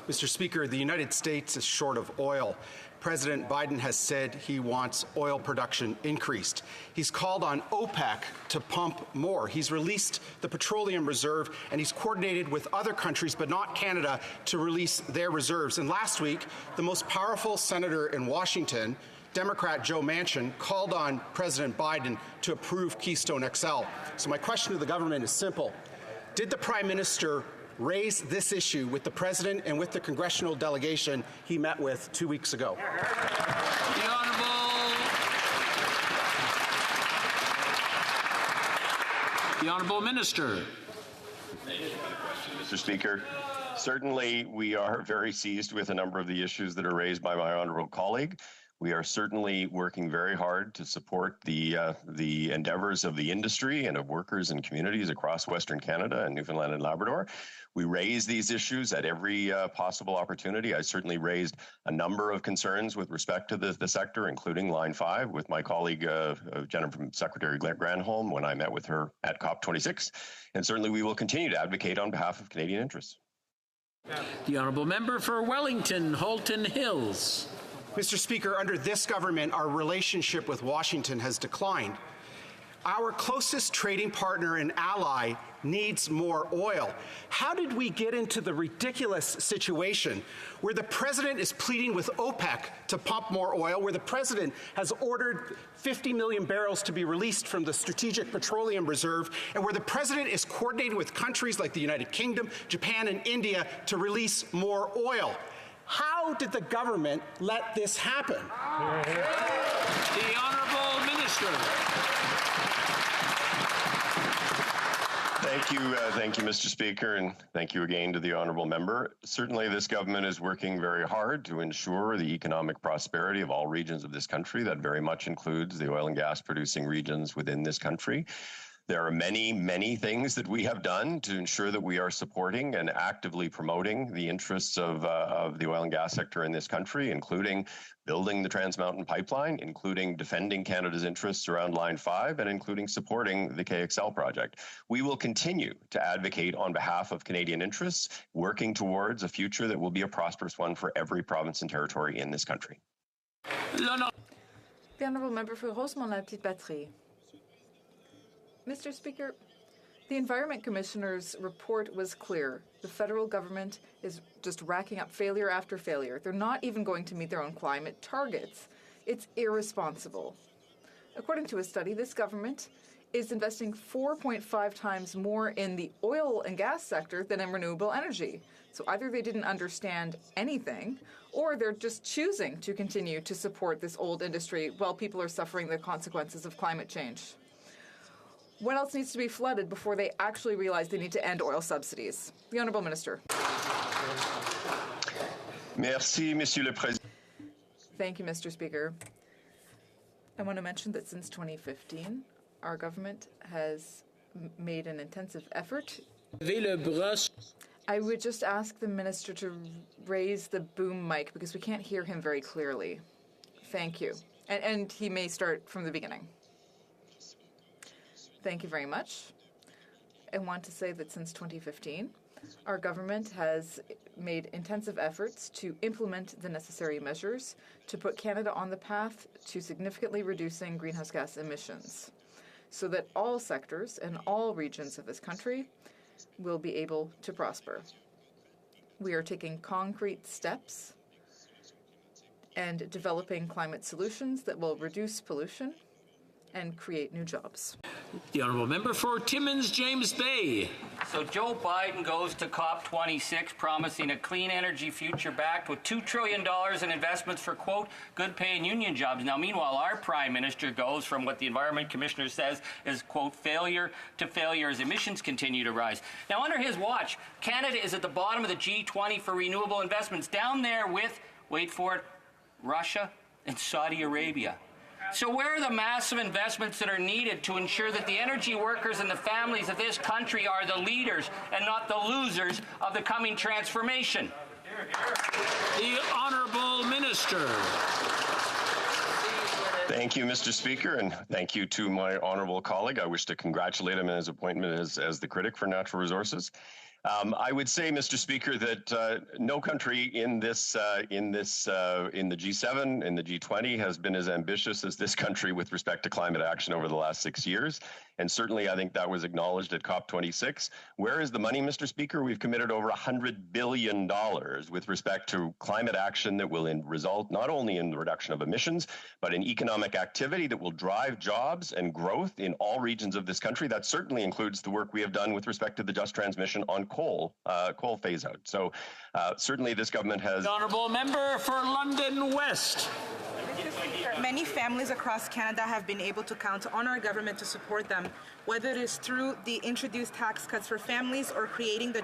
Mr. Speaker, the United States is short of oil. President Biden has said he wants oil production increased. He's called on OPEC to pump more. He's released the petroleum reserve, and he's coordinated with other countries, but not Canada, to release their reserves. And last week, the most powerful senator in Washington, Democrat Joe Manchin, called on President Biden to approve Keystone XL. So my question to the government is simple. Did the Prime Minister raise this issue with the President and with the congressional delegation he met with 2 weeks ago?
The Honourable Minister.
Mr. Speaker, certainly we are very seized with a number of the issues that are raised by my honourable colleague. We are certainly working very hard to support the endeavours of the industry and of workers and communities across Western Canada and Newfoundland and Labrador. We raise these issues at every possible opportunity. I certainly raised a number of concerns with respect to the sector, including Line 5, with my colleague, Jennifer Secretary Granholm, when I met with her at COP26. And certainly we will continue to advocate on behalf of Canadian interests.
The honourable member for Wellington, Halton Hills.
Mr. Speaker, under this government, our relationship with Washington has declined. Our closest trading partner and ally needs more oil. How did we get into the ridiculous situation where the President is pleading with OPEC to pump more oil, where the President has ordered 50 million barrels to be released from the Strategic Petroleum Reserve, and where the President is coordinating with countries like the United Kingdom, Japan, and India to release more oil? How did the government let this happen?
The Honourable Minister.
Thank you, Mr. Speaker, and thank you again to the honourable member. Certainly, this government is working very hard to ensure the economic prosperity of all regions of this country. That very much includes the oil and gas producing regions within this country. There are many, many things that we have done to ensure that we are supporting and actively promoting the interests of the oil and gas sector in this country, including building the Trans Mountain Pipeline, including defending Canada's interests around Line 5, and including supporting the KXL project. We will continue to advocate on behalf of Canadian interests, working towards a future that will be a prosperous one for every province and territory in this country.
The honourable member for Rosemont-la-Petite-Patrie. Mr. Speaker, the Environment Commissioner's report was clear. The federal government is just racking up failure after failure. They're not even going to meet their own climate targets. It's irresponsible. According to a study, this government is investing 4.5 times more in the oil and gas sector than in renewable energy. So either they didn't understand anything, or they're just choosing to continue to support this old industry while people are suffering the consequences of climate change. What else needs to be flooded before they actually realize they need to end oil subsidies? The Honourable Minister.
Merci, Monsieur le Président.
Thank you, Mr. Speaker. I want to mention that since 2015, our government has made an intensive effort. I would just ask the minister to raise the boom mic because we can't hear him very clearly. Thank you. And he may start from the beginning. Thank you very much. I want to say that since 2015, our government has made intensive efforts to implement the necessary measures to put Canada on the path to significantly reducing greenhouse gas emissions so that all sectors and all regions of this country will be able to prosper. We are taking concrete steps and developing climate solutions that will reduce pollution and create new jobs.
The honourable member for Timmins, James Bay.
So Joe Biden goes to COP26 promising a clean energy future backed with $2 trillion in investments for, quote, good paying union jobs. Now, meanwhile, our prime minister goes from what the Environment Commissioner says is, quote, failure to failure as emissions continue to rise. Now, under his watch, Canada is at the bottom of the G20 for renewable investments, down there with, wait for it, Russia and Saudi Arabia. So where are the massive investments that are needed to ensure that the energy workers and the families of this country are the leaders and not the losers of the coming transformation?
The Honourable Minister.
Thank you, Mr. Speaker, and thank you to my honourable colleague. I wish to congratulate him on his appointment as the critic for natural resources. I would say, Mr. Speaker, that no country in the G7, in the G20, has been as ambitious as this country with respect to climate action over the last 6 years. And certainly, I think that was acknowledged at COP26. Where is the money, Mr. Speaker? We've committed over $100 billion with respect to climate action that will result not only in the reduction of emissions, but in economic activity that will drive jobs and growth in all regions of this country. That certainly includes the work we have done with respect to the just transmission on coal phase out. So certainly this government has...
The honourable member for London West.
Many families across Canada have been able to count on our government to support them, whether it is through the introduced tax cuts for families or creating the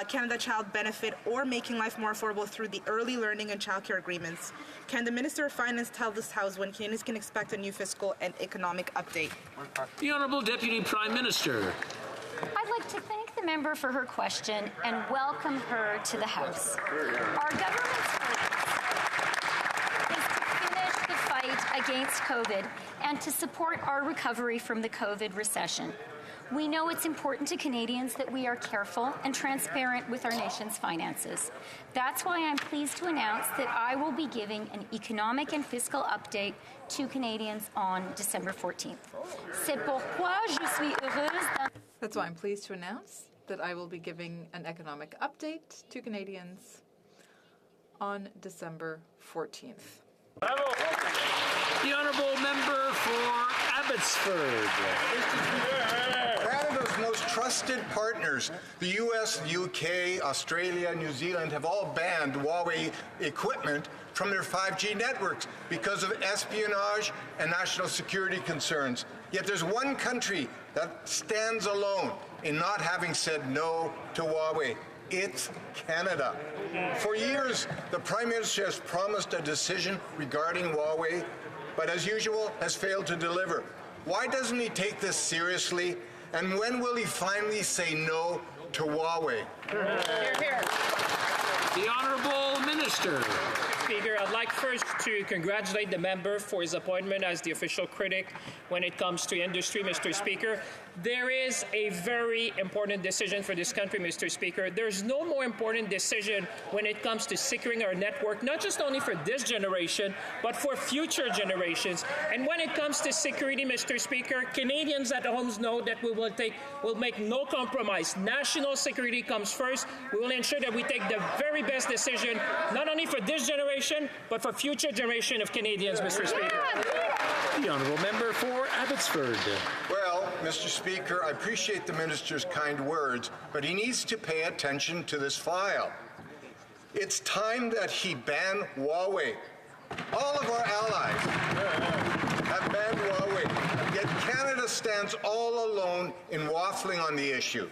Canada Child Benefit or making life more affordable through the early learning and childcare agreements. Can the Minister of Finance tell this House when Canadians can expect a new fiscal and economic update?
The Honourable Deputy Prime Minister.
I'd like to thank the member for her question and welcome her to the House. Our government's against COVID and to support our recovery from the COVID recession. We know it's important to Canadians that we are careful and transparent with our nation's finances. That's why I'm pleased to announce that I will be giving an economic and fiscal update to Canadians on December 14th. C'est pourquoi je suis heureuse.
That's why I'm pleased to announce that I will be giving an economic update to Canadians on December 14th.
Bravo. The honourable member for Abbotsford.
Canada's most trusted partners, the US, UK, Australia, New Zealand, have all banned Huawei equipment from their 5G networks because of espionage and national security concerns. Yet there's one country that stands alone in not having said no to Huawei. It's Canada. For years, the Prime Minister has promised a decision regarding Huawei, but as usual, has failed to deliver. Why doesn't he take this seriously? And when will he finally say no to Huawei?
Hear, hear. The Honourable Minister.
Speaker, I'd like first to congratulate the member for his appointment as the official critic when it comes to industry, Mr. Speaker. There is a very important decision for this country, Mr. Speaker. There's no more important decision when it comes to securing our network, not just only for this generation, but for future generations. And when it comes to security, Mr. Speaker, Canadians at home know that we will make no compromise. National security comes first. We will ensure that we take the very best decision, not only for this generation, but for future generation of Canadians, Mr. Speaker.
The honourable member for Abbotsford.
Well, Mr. Speaker, I appreciate the minister's kind words, but he needs to pay attention to this file. It's time that he ban Huawei. All of our allies have banned Huawei, yet Canada stands all alone in waffling on the issue.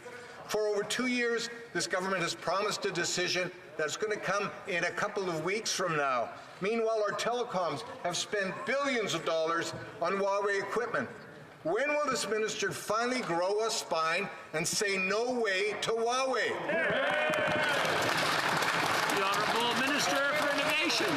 For over 2 years, this government has promised a decision that's going to come in a couple of weeks from now. Meanwhile, our telecoms have spent billions of dollars on Huawei equipment. When will this minister finally grow a spine and say no way to Huawei?
The Honourable Minister for Innovation.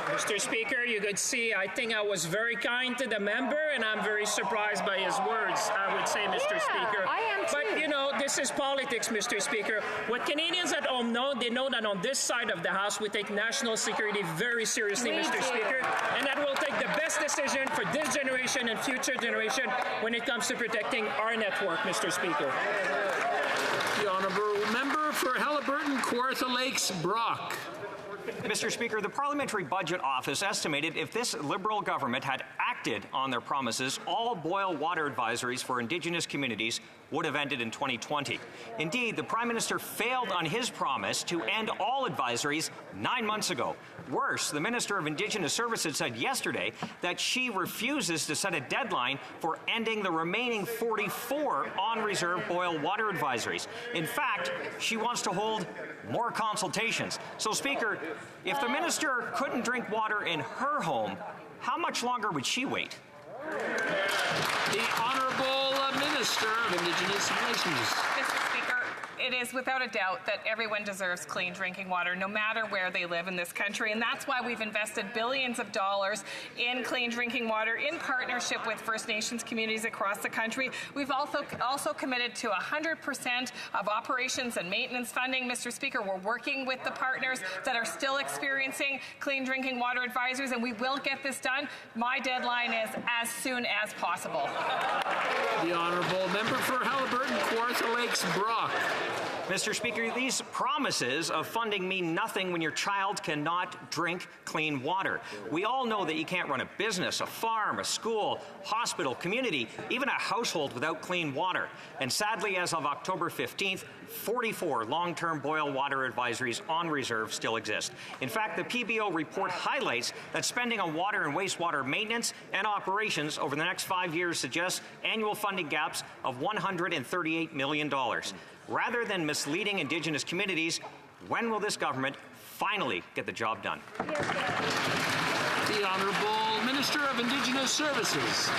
Mr. Speaker, you could see I think I was very kind to the member, and I'm very surprised by his words, I would say, Mr. Speaker.
I am too.
But, you know, this is politics, Mr. Speaker. What Canadians at home know, they know that on this side of the House, we take national security very seriously, Mr. Speaker, and that we'll take the best decision for this generation and future generation when it comes to protecting our network, Mr. Speaker.
The Honourable Member for Halliburton, Kawartha Lakes, Brock.
Mr. Speaker, the Parliamentary Budget Office estimated if this Liberal government had acted on their promises, all boil water advisories for Indigenous communities would have ended in 2020. Indeed, the Prime Minister failed on his promise to end all advisories 9 months ago. Worse, the Minister of Indigenous Services said yesterday that she refuses to set a deadline for ending the remaining 44 on-reserve boil water advisories. In fact, she wants to hold more consultations. So, Speaker, if the Minister couldn't drink water in her home, how much longer would she wait?
The Honourable Minister of Indigenous Relations.
Mr. Speaker, it is without a doubt that everyone deserves clean drinking water, no matter where they live in this country, and that's why we've invested billions of dollars in clean drinking water in partnership with First Nations communities across the country. We've also committed to 100% of operations and maintenance funding. Mr. Speaker, we're working with the partners that are still experiencing clean drinking water advisories, and we will get this done. My deadline is as soon as possible.
The Honourable Member for Halliburton, Kawartha Lakes, Brock.
Mr. Speaker, these promises of funding mean nothing when your child cannot drink clean water. We all know that you can't run a business, a farm, a school, hospital, community, even a household without clean water. And sadly, as of October 15th, 44 long-term boil water advisories on reserve still exist. In fact, the PBO report highlights that spending on water and wastewater maintenance and operations over the next 5 years suggests annual funding gaps of $138 million. Rather than misleading Indigenous communities, when will this government finally get the job done?
The Honourable Minister of Indigenous Services.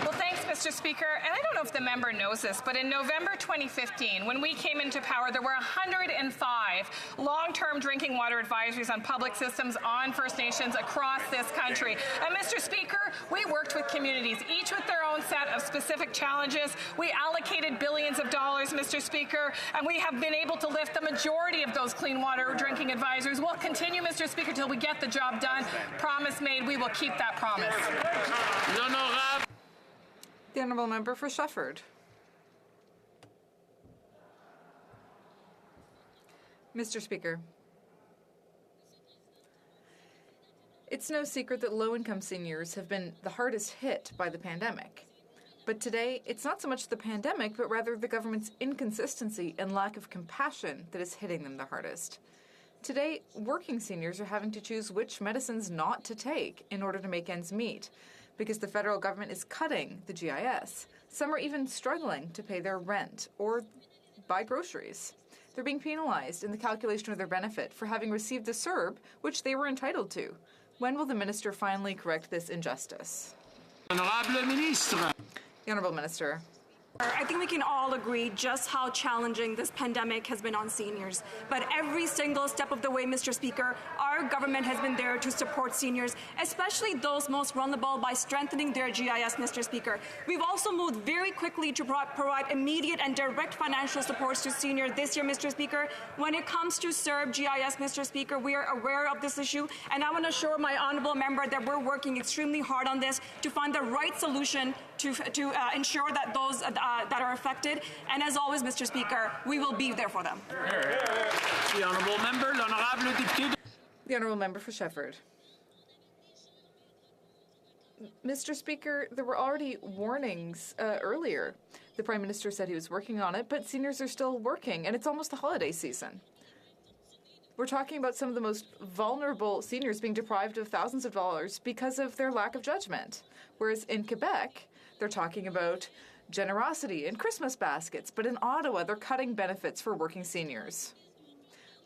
Well, thanks, Mr. Speaker. And I don't know if the member knows this, but in November 2015, when we came into power, there were 105 long-term drinking water advisories on public systems on First Nations across this country. And, Mr. Speaker, we worked with communities, each with their own set of specific challenges. We allocated billions of dollars, Mr. Speaker, and we have been able to lift the majority of those clean water drinking advisories. We'll continue, Mr. Speaker, till we get the job done. Promise made. We will keep that promise.
The Honourable Member for Shefford. Mr. Speaker, it's no secret that low-income seniors have been the hardest hit by the pandemic. But today, it's not so much the pandemic, but rather the government's inconsistency and lack of compassion that is hitting them the hardest. Today, working seniors are having to choose which medicines not to take in order to make ends meet, because the federal government is cutting the GIS. Some are even struggling to pay their rent or buy groceries. They're being penalized in the calculation of their benefit for having received the CERB, which they were entitled to. When will the minister finally correct this injustice?
Honourable Ministre.
The Honourable Minister.
I think we can all agree just how challenging this pandemic has been on seniors. But every single step of the way, Mr. Speaker, our government has been there to support seniors, especially those most vulnerable, by strengthening their GIS, Mr. Speaker. We've also moved very quickly to provide immediate and direct financial supports to seniors this year, Mr. Speaker. When it comes to CERB GIS, Mr. Speaker, we are aware of this issue, and I want to assure my honourable member that we're working extremely hard on this to find the right solution to ensure that those that are affected. And as always, Mr. Speaker, we will be there for them.
The Honourable Member, l'Honourable Député.
The Honourable Member for Shefford. Mr. Speaker, there were already warnings earlier. The Prime Minister said he was working on it, but seniors are still working, and it's almost the holiday season. We're talking about some of the most vulnerable seniors being deprived of thousands of dollars because of their lack of judgment. Whereas in Quebec, they're talking about generosity and Christmas baskets, but in Ottawa, they're cutting benefits for working seniors.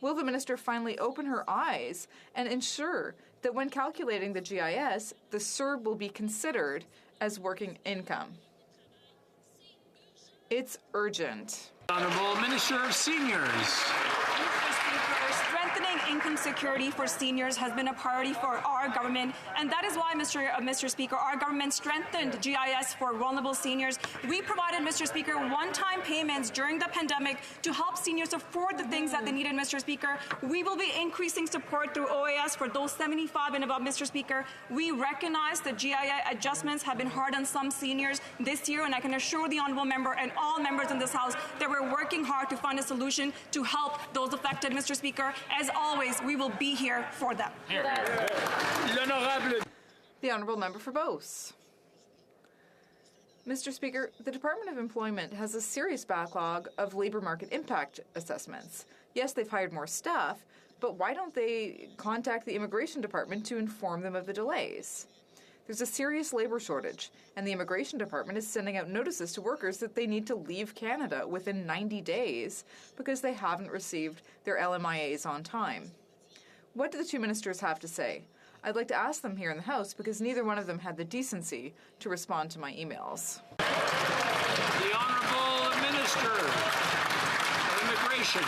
Will the minister finally open her eyes and ensure that when calculating the GIS, the CERB will be considered as working income? It's urgent.
Honourable Minister of Seniors.
Strengthening income security for seniors has been a priority for our government, and that is why, Mr. Speaker, our government strengthened GIS for vulnerable seniors. We provided, Mr. Speaker, one-time payments during the pandemic to help seniors afford the things that they needed, Mr. Speaker. We will be increasing support through OAS for those 75 and above, Mr. Speaker. We recognize that GIS adjustments have been hard on some seniors this year, and I can assure the honourable member and all members in this House that we're working hard to find a solution to help those affected, Mr. Speaker. As always, we will be here for them.
The Honourable Member for Beauce. Mr. Speaker, the Department of Employment has a serious backlog of labour market impact assessments. Yes, they've hired more staff, but why don't they contact the Immigration Department to inform them of the delays? There's a serious labour shortage, and the Immigration Department is sending out notices to workers that they need to leave Canada within 90 days because they haven't received their LMIAs on time. What do the two ministers have to say? I'd like to ask them here in the House because neither one of them had the decency to respond to my emails.
The Honourable Minister of Immigration.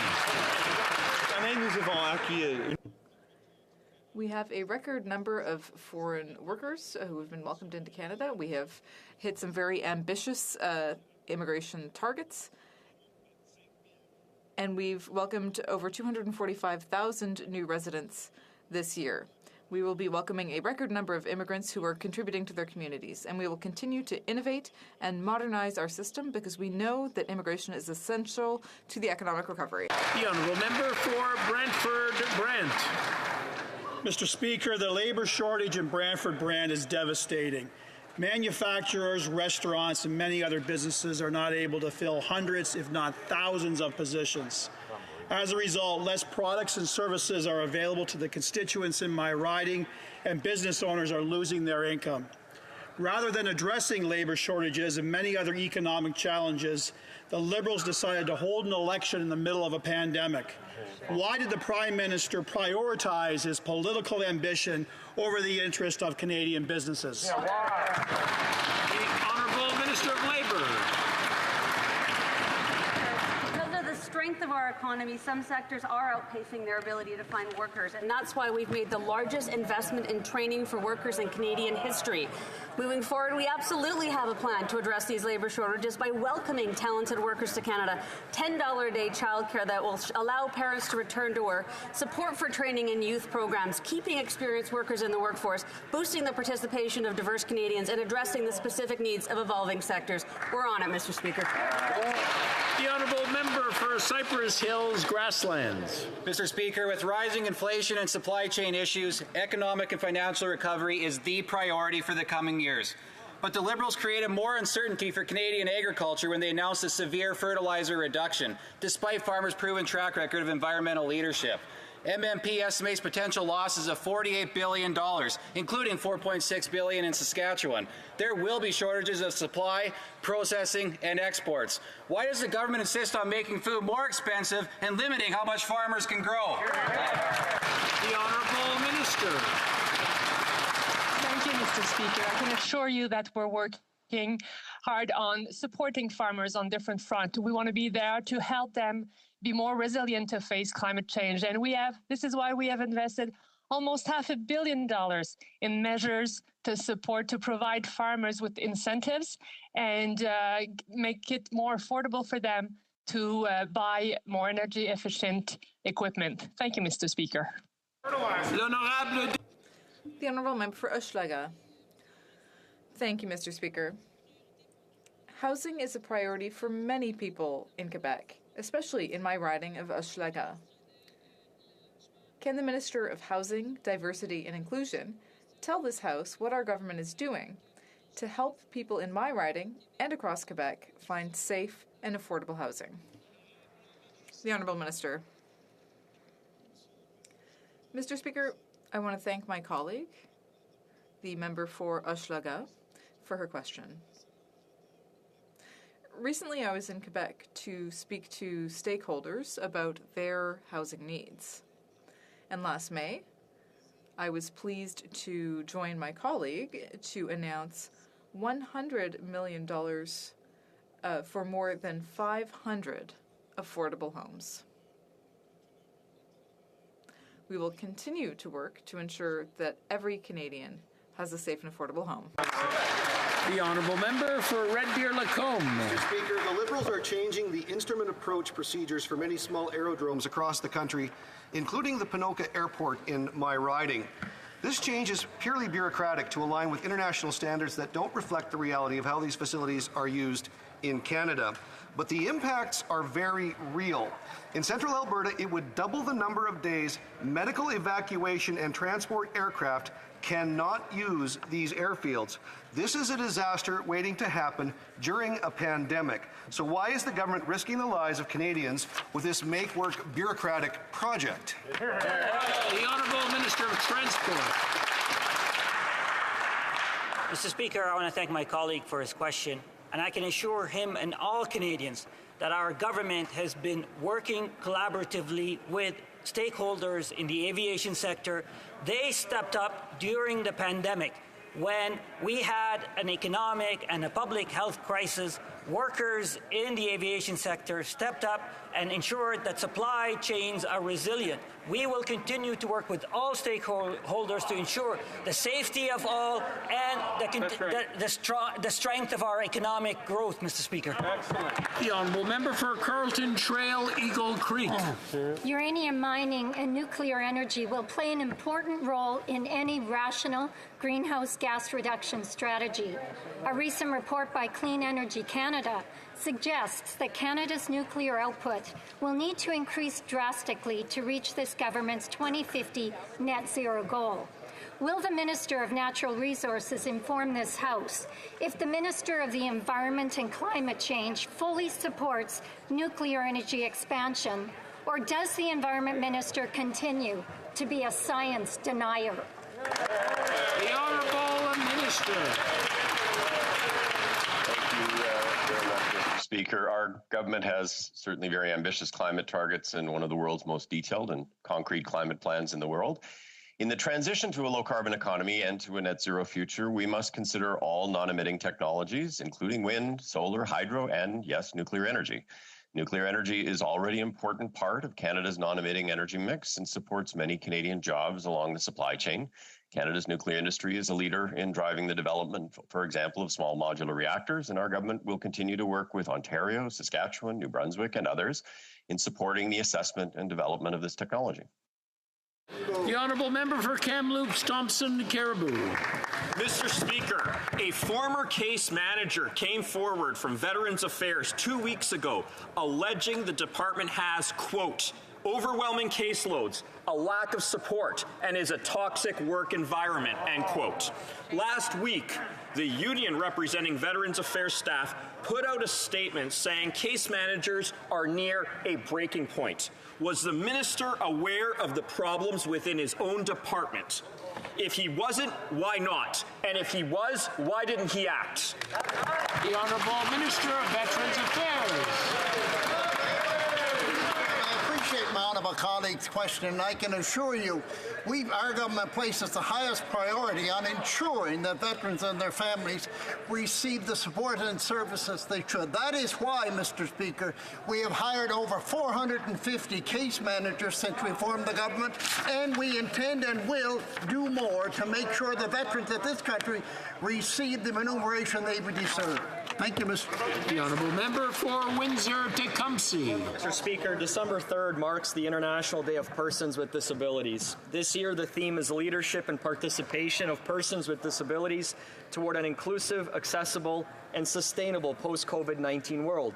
We have a record number of foreign workers who have been welcomed into Canada. We have hit some very ambitious immigration targets, and we've welcomed over 245,000 new residents this year. We will be welcoming a record number of immigrants who are contributing to their communities, and we will continue to innovate and modernize our system because we know that immigration is essential to the economic recovery.
The Honourable Member for Brantford-Brant.
Mr. Speaker, the labour shortage in Brantford-Brant is devastating. Manufacturers, restaurants, and many other businesses are not able to fill hundreds, if not thousands, of positions. As a result, less products and services are available to the constituents in my riding, and business owners are losing their income. Rather than addressing labour shortages and many other economic challenges, the Liberals decided to hold an election in the middle of a pandemic. Why did the Prime Minister prioritize his political ambition over the interest of Canadian businesses?
The Honourable Minister of Labour.
Because of the strength of our economy, some sectors are outpacing their ability to find workers, and that's why we've made the largest investment in training for workers in Canadian history. Moving forward, we absolutely have a plan to address these labour shortages by welcoming talented workers to Canada, $10 a day childcare that will allow parents to return to work, support for training in youth programs, keeping experienced workers in the workforce, boosting the participation of diverse Canadians, and addressing the specific needs of evolving sectors. We're on it, Mr. Speaker.
The Honourable Member for Cypress Hills Grasslands.
Mr. Speaker, with rising inflation and supply chain issues, economic and financial recovery is the priority for the coming years. But the Liberals created more uncertainty for Canadian agriculture when they announced a severe fertilizer reduction, despite farmers' proven track record of environmental leadership. MMP estimates potential losses of $48 billion, including $4.6 billion in Saskatchewan. There will be shortages of supply, processing, and exports. Why does the government insist on making food more expensive and limiting how much farmers can grow?
The Honourable Minister.
Thank you, Mr. Speaker. I can assure you that we're working hard on supporting farmers on different fronts. We want to be there to help them be more resilient to face climate change. And this is why we have invested almost $500 million in measures to provide farmers with incentives and make it more affordable for them to buy more energy efficient equipment. Thank you, Mr. Speaker.
The Honourable Member for Hochelaga. Thank you, Mr. Speaker. Housing is a priority for many people in Quebec, especially in my riding of Hochelaga. Can the Minister of Housing, Diversity and Inclusion tell this House what our government is doing to help people in my riding and across Quebec find safe and affordable housing? The Honourable Minister. Mr. Speaker, I want to thank my colleague, the member for Hochelaga, for her question. Recently, I was in Quebec to speak to stakeholders about their housing needs. And last May, I was pleased to join my colleague to announce $100 million for more than 500 affordable homes. We will continue to work to ensure that every Canadian has a safe and affordable home.
The honourable member for Red Deer Lacombe.
Mr. Speaker, the Liberals are changing the instrument approach procedures for many small aerodromes across the country, including the Ponoka Airport in my riding. This change is purely bureaucratic to align with international standards that don't reflect the reality of how these facilities are used in Canada. But the impacts are very real. In central Alberta, it would double the number of days medical evacuation and transport aircraft cannot use these airfields. This is a disaster waiting to happen during a pandemic. So why is the government risking the lives of Canadians with this make-work bureaucratic project?
The Honourable Minister of Transport.
Mr. Speaker, I want to thank my colleague for his question, and I can assure him and all Canadians that our government has been working collaboratively with stakeholders in the aviation sector. They stepped up during the pandemic when we had an economic and a public health crisis. Workers in the aviation sector stepped up and ensured that supply chains are resilient. We will continue to work with all stakeholders to ensure the safety of all and the strength of our economic growth, Mr. Speaker.
Excellent. The honourable member for Carlton Trail, Eagle Creek.
Uranium mining and nuclear energy will play an important role in any rational greenhouse gas reduction strategy. A recent report by Clean Energy Canada suggests that Canada's nuclear output will need to increase drastically to reach this government's 2050 net zero goal. Will the Minister of Natural Resources inform this House if the Minister of the Environment and Climate Change fully supports nuclear energy expansion, or does the Environment Minister continue to be a science denier?
The Honourable Minister.
Speaker, our government has certainly very ambitious climate targets and one of the world's most detailed and concrete climate plans in the world. In the transition to a low-carbon economy and to a net zero future, we must consider all non-emitting technologies, including wind, solar, hydro, and, yes, nuclear energy. Nuclear energy is already an important part of Canada's non-emitting energy mix and supports many Canadian jobs along the supply chain. Canada's nuclear industry is a leader in driving the development, for example, of small modular reactors, and our government will continue to work with Ontario, Saskatchewan, New Brunswick, and others in supporting the assessment and development of this technology.
The honourable member for Kamloops, Thompson, Caribou.
Mr. Speaker, a former case manager came forward from Veterans Affairs 2 weeks ago alleging the department has, quote, overwhelming caseloads, a lack of support, and is a toxic work environment, end quote. Last week, the union representing Veterans Affairs staff put out a statement saying case managers are near a breaking point. Was the minister aware of the problems within his own department? If he wasn't, why not? And if he was, why didn't he act?
The Honourable Minister of Veterans Affairs.
My honourable colleague's question, and I can assure you, our government places the highest priority on ensuring that veterans and their families receive the support and services they should. That is why, Mr. Speaker, we have hired over 450 case managers since we formed the government, and we intend and will do more to make sure the veterans of this country receive the remuneration they deserve. Thank you, Mr.
The honourable member for Windsor-Tecumseh.
Mr. Speaker, December 3rd marks the International Day of Persons with Disabilities. This year, the theme is leadership and participation of persons with disabilities toward an inclusive, accessible, and sustainable post-COVID-19 world.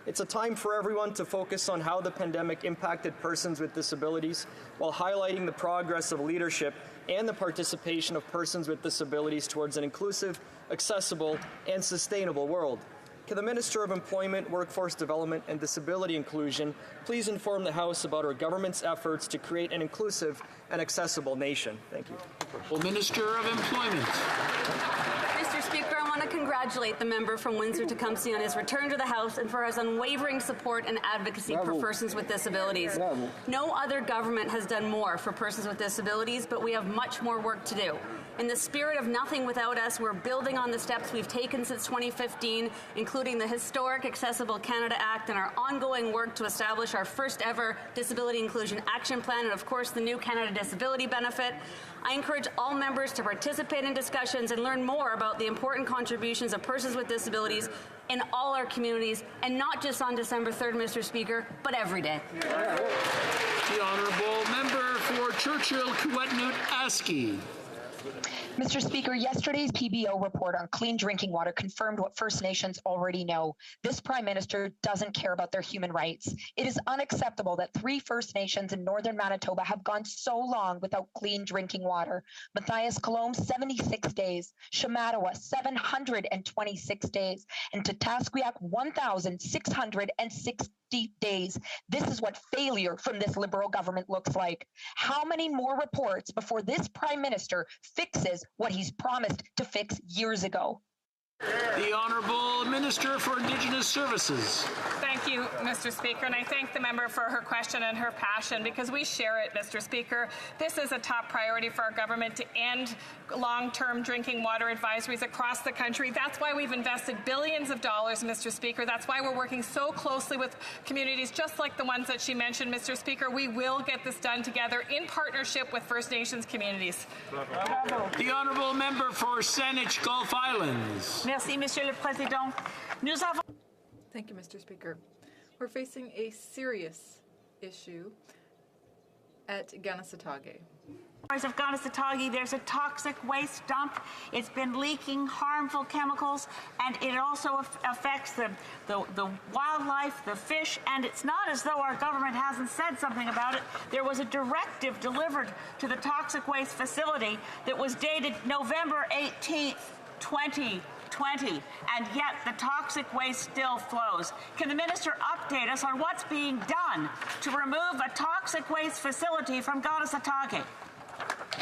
It's a time for everyone to focus on how the pandemic impacted persons with disabilities while highlighting the progress of leadership and the participation of persons with disabilities towards an inclusive, accessible, and sustainable world. Can the Minister of Employment, Workforce Development, and Disability Inclusion please inform the House about our government's efforts to create an inclusive and accessible nation? Thank you.
Minister of Employment.
Mr. Speaker, I want
want to congratulate the member from Windsor-Tecumseh on his return to the House and for his unwavering support and advocacy for persons with disabilities. No other government has done more for persons with disabilities, but we have much more work to do. In the spirit of nothing without us, we're building on the steps we've taken since 2015, including the historic Accessible Canada Act and our ongoing work to establish our first ever Disability Inclusion Action Plan and, of course, the new Canada Disability Benefit. I encourage all members to participate in discussions and learn more about the important contributions of persons with disabilities in all our communities, and not just on December 3rd, Mr. Speaker, but every day.
The Honourable Member for Churchill-Kiiwetinoong-Aski.
Mr. Speaker, yesterday's PBO report on clean drinking water confirmed what First Nations already know. This Prime Minister doesn't care about their human rights. It is unacceptable that 3 First Nations in northern Manitoba have gone so long without clean drinking water. Matthias Colombe, 76 days. Shamattawa, 726 days. And Tatasquiac, 1,660 days. This is what failure from this Liberal government looks like. How many more reports before this Prime Minister fixes what he's promised to fix years ago?
The Honourable Minister for Indigenous Services.
Thank you, Mr. Speaker, and I thank the member for her question and her passion because we share it, Mr. Speaker. This is a top priority for our government to end long-term drinking water advisories across the country. That's why we've invested billions of dollars, Mr. Speaker. That's why we're working so closely with communities just like the ones that she mentioned, Mr. Speaker. We will get this done together in partnership with First Nations communities.
The Honourable Member for Saanich Gulf Islands.
Merci, Monsieur le Président. Nous avons...
Thank you, Mr. Speaker. We're facing a serious issue at Ganasatagi.
Of Ganasatagi, there's a toxic waste dump. It's been leaking harmful chemicals, and it also affects the wildlife, the fish, and it's not as though our government hasn't said something about it. There was a directive delivered to the toxic waste facility that was dated November 18th, 2020, and yet the toxic waste still flows. Can the minister update us on what's being done to remove a toxic waste facility from Ganasatagi?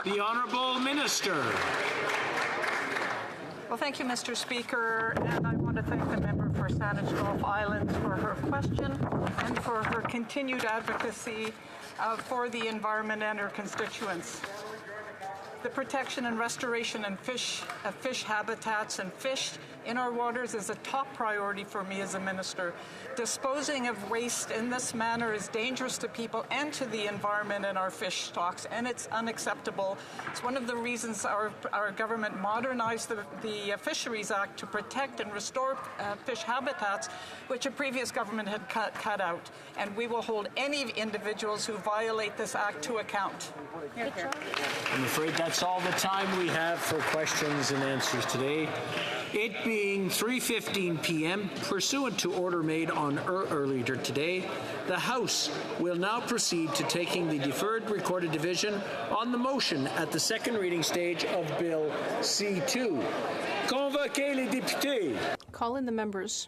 The Honourable Minister.
Well, thank you, Mr. Speaker, and I want to thank the member for Saanich Gulf Islands for her question and for her continued advocacy for the environment and her constituents. The protection and restoration of fish habitats and fish in our waters is a top priority for me as a minister. Disposing of waste in this manner is dangerous to people and to the environment and our fish stocks, and it's unacceptable. It's one of the reasons our government modernized the Fisheries Act to protect and restore fish habitats, which a previous government had cut out. And we will hold any individuals who violate this act to account.
I'm afraid that's all the time we have for questions and answers today. It being 3:15 p.m., pursuant to order made on earlier today, the House will now proceed to taking the deferred recorded division on the motion at the second reading stage of Bill C2. Convoquez les députés.
Call in the members.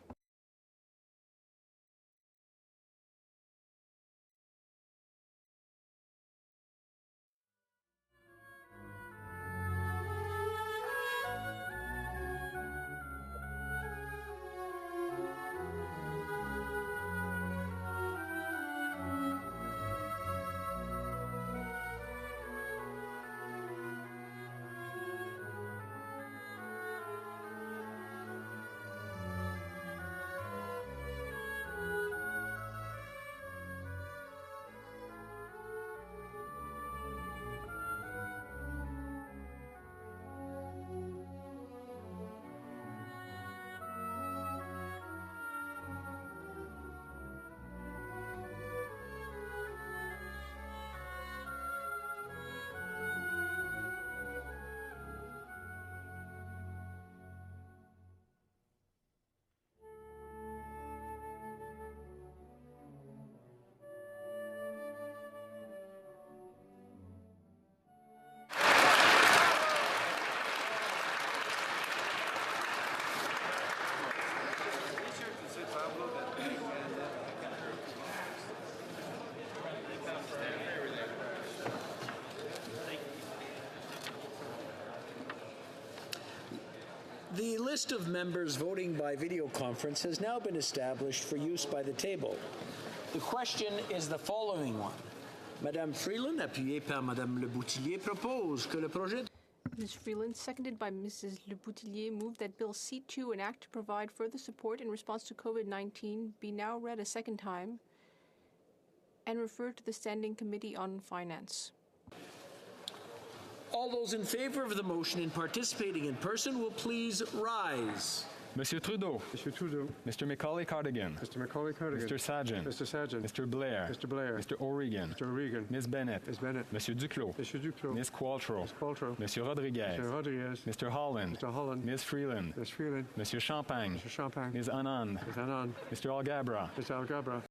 list of members voting by video conference has now been established for use by the table. The question is the following one. Madame Freeland, appuyée par Madame Le Boutillier, propose que le projet...
Ms. Freeland, seconded by Mrs. Le Boutillier, moved that Bill C-2, an act to provide further support in response to COVID-19, be now read a second time and referred to the Standing Committee on Finance.
All those in favor of the motion and participating in person will please rise.
Monsieur Trudeau.
Monsieur Trudeau.
Mr. Macaulay-Cardigan.
Mr. Macaulay-Cardigan.
Mr. Sargent.
Mr. Sargent.
Mr. Blair.
Mr. Blair.
Mr. O'Regan.
Mr. O'Regan.
Ms. Bennett.
Ms. Bennett.
Monsieur Duclos.
Monsieur Duclos.
Ms. Qualtrough.
Ms. Qualtrough.
Monsieur Rodriguez.
Mr. Rodriguez.
Mr. Holland.
Mr. Holland.
Ms. Freeland.
Ms. Freeland.
Monsieur Champagne.
Mr. Champagne.
Ms. Anand.
Ms. Anand.
Mr. Algabra.
Mr. Algabra.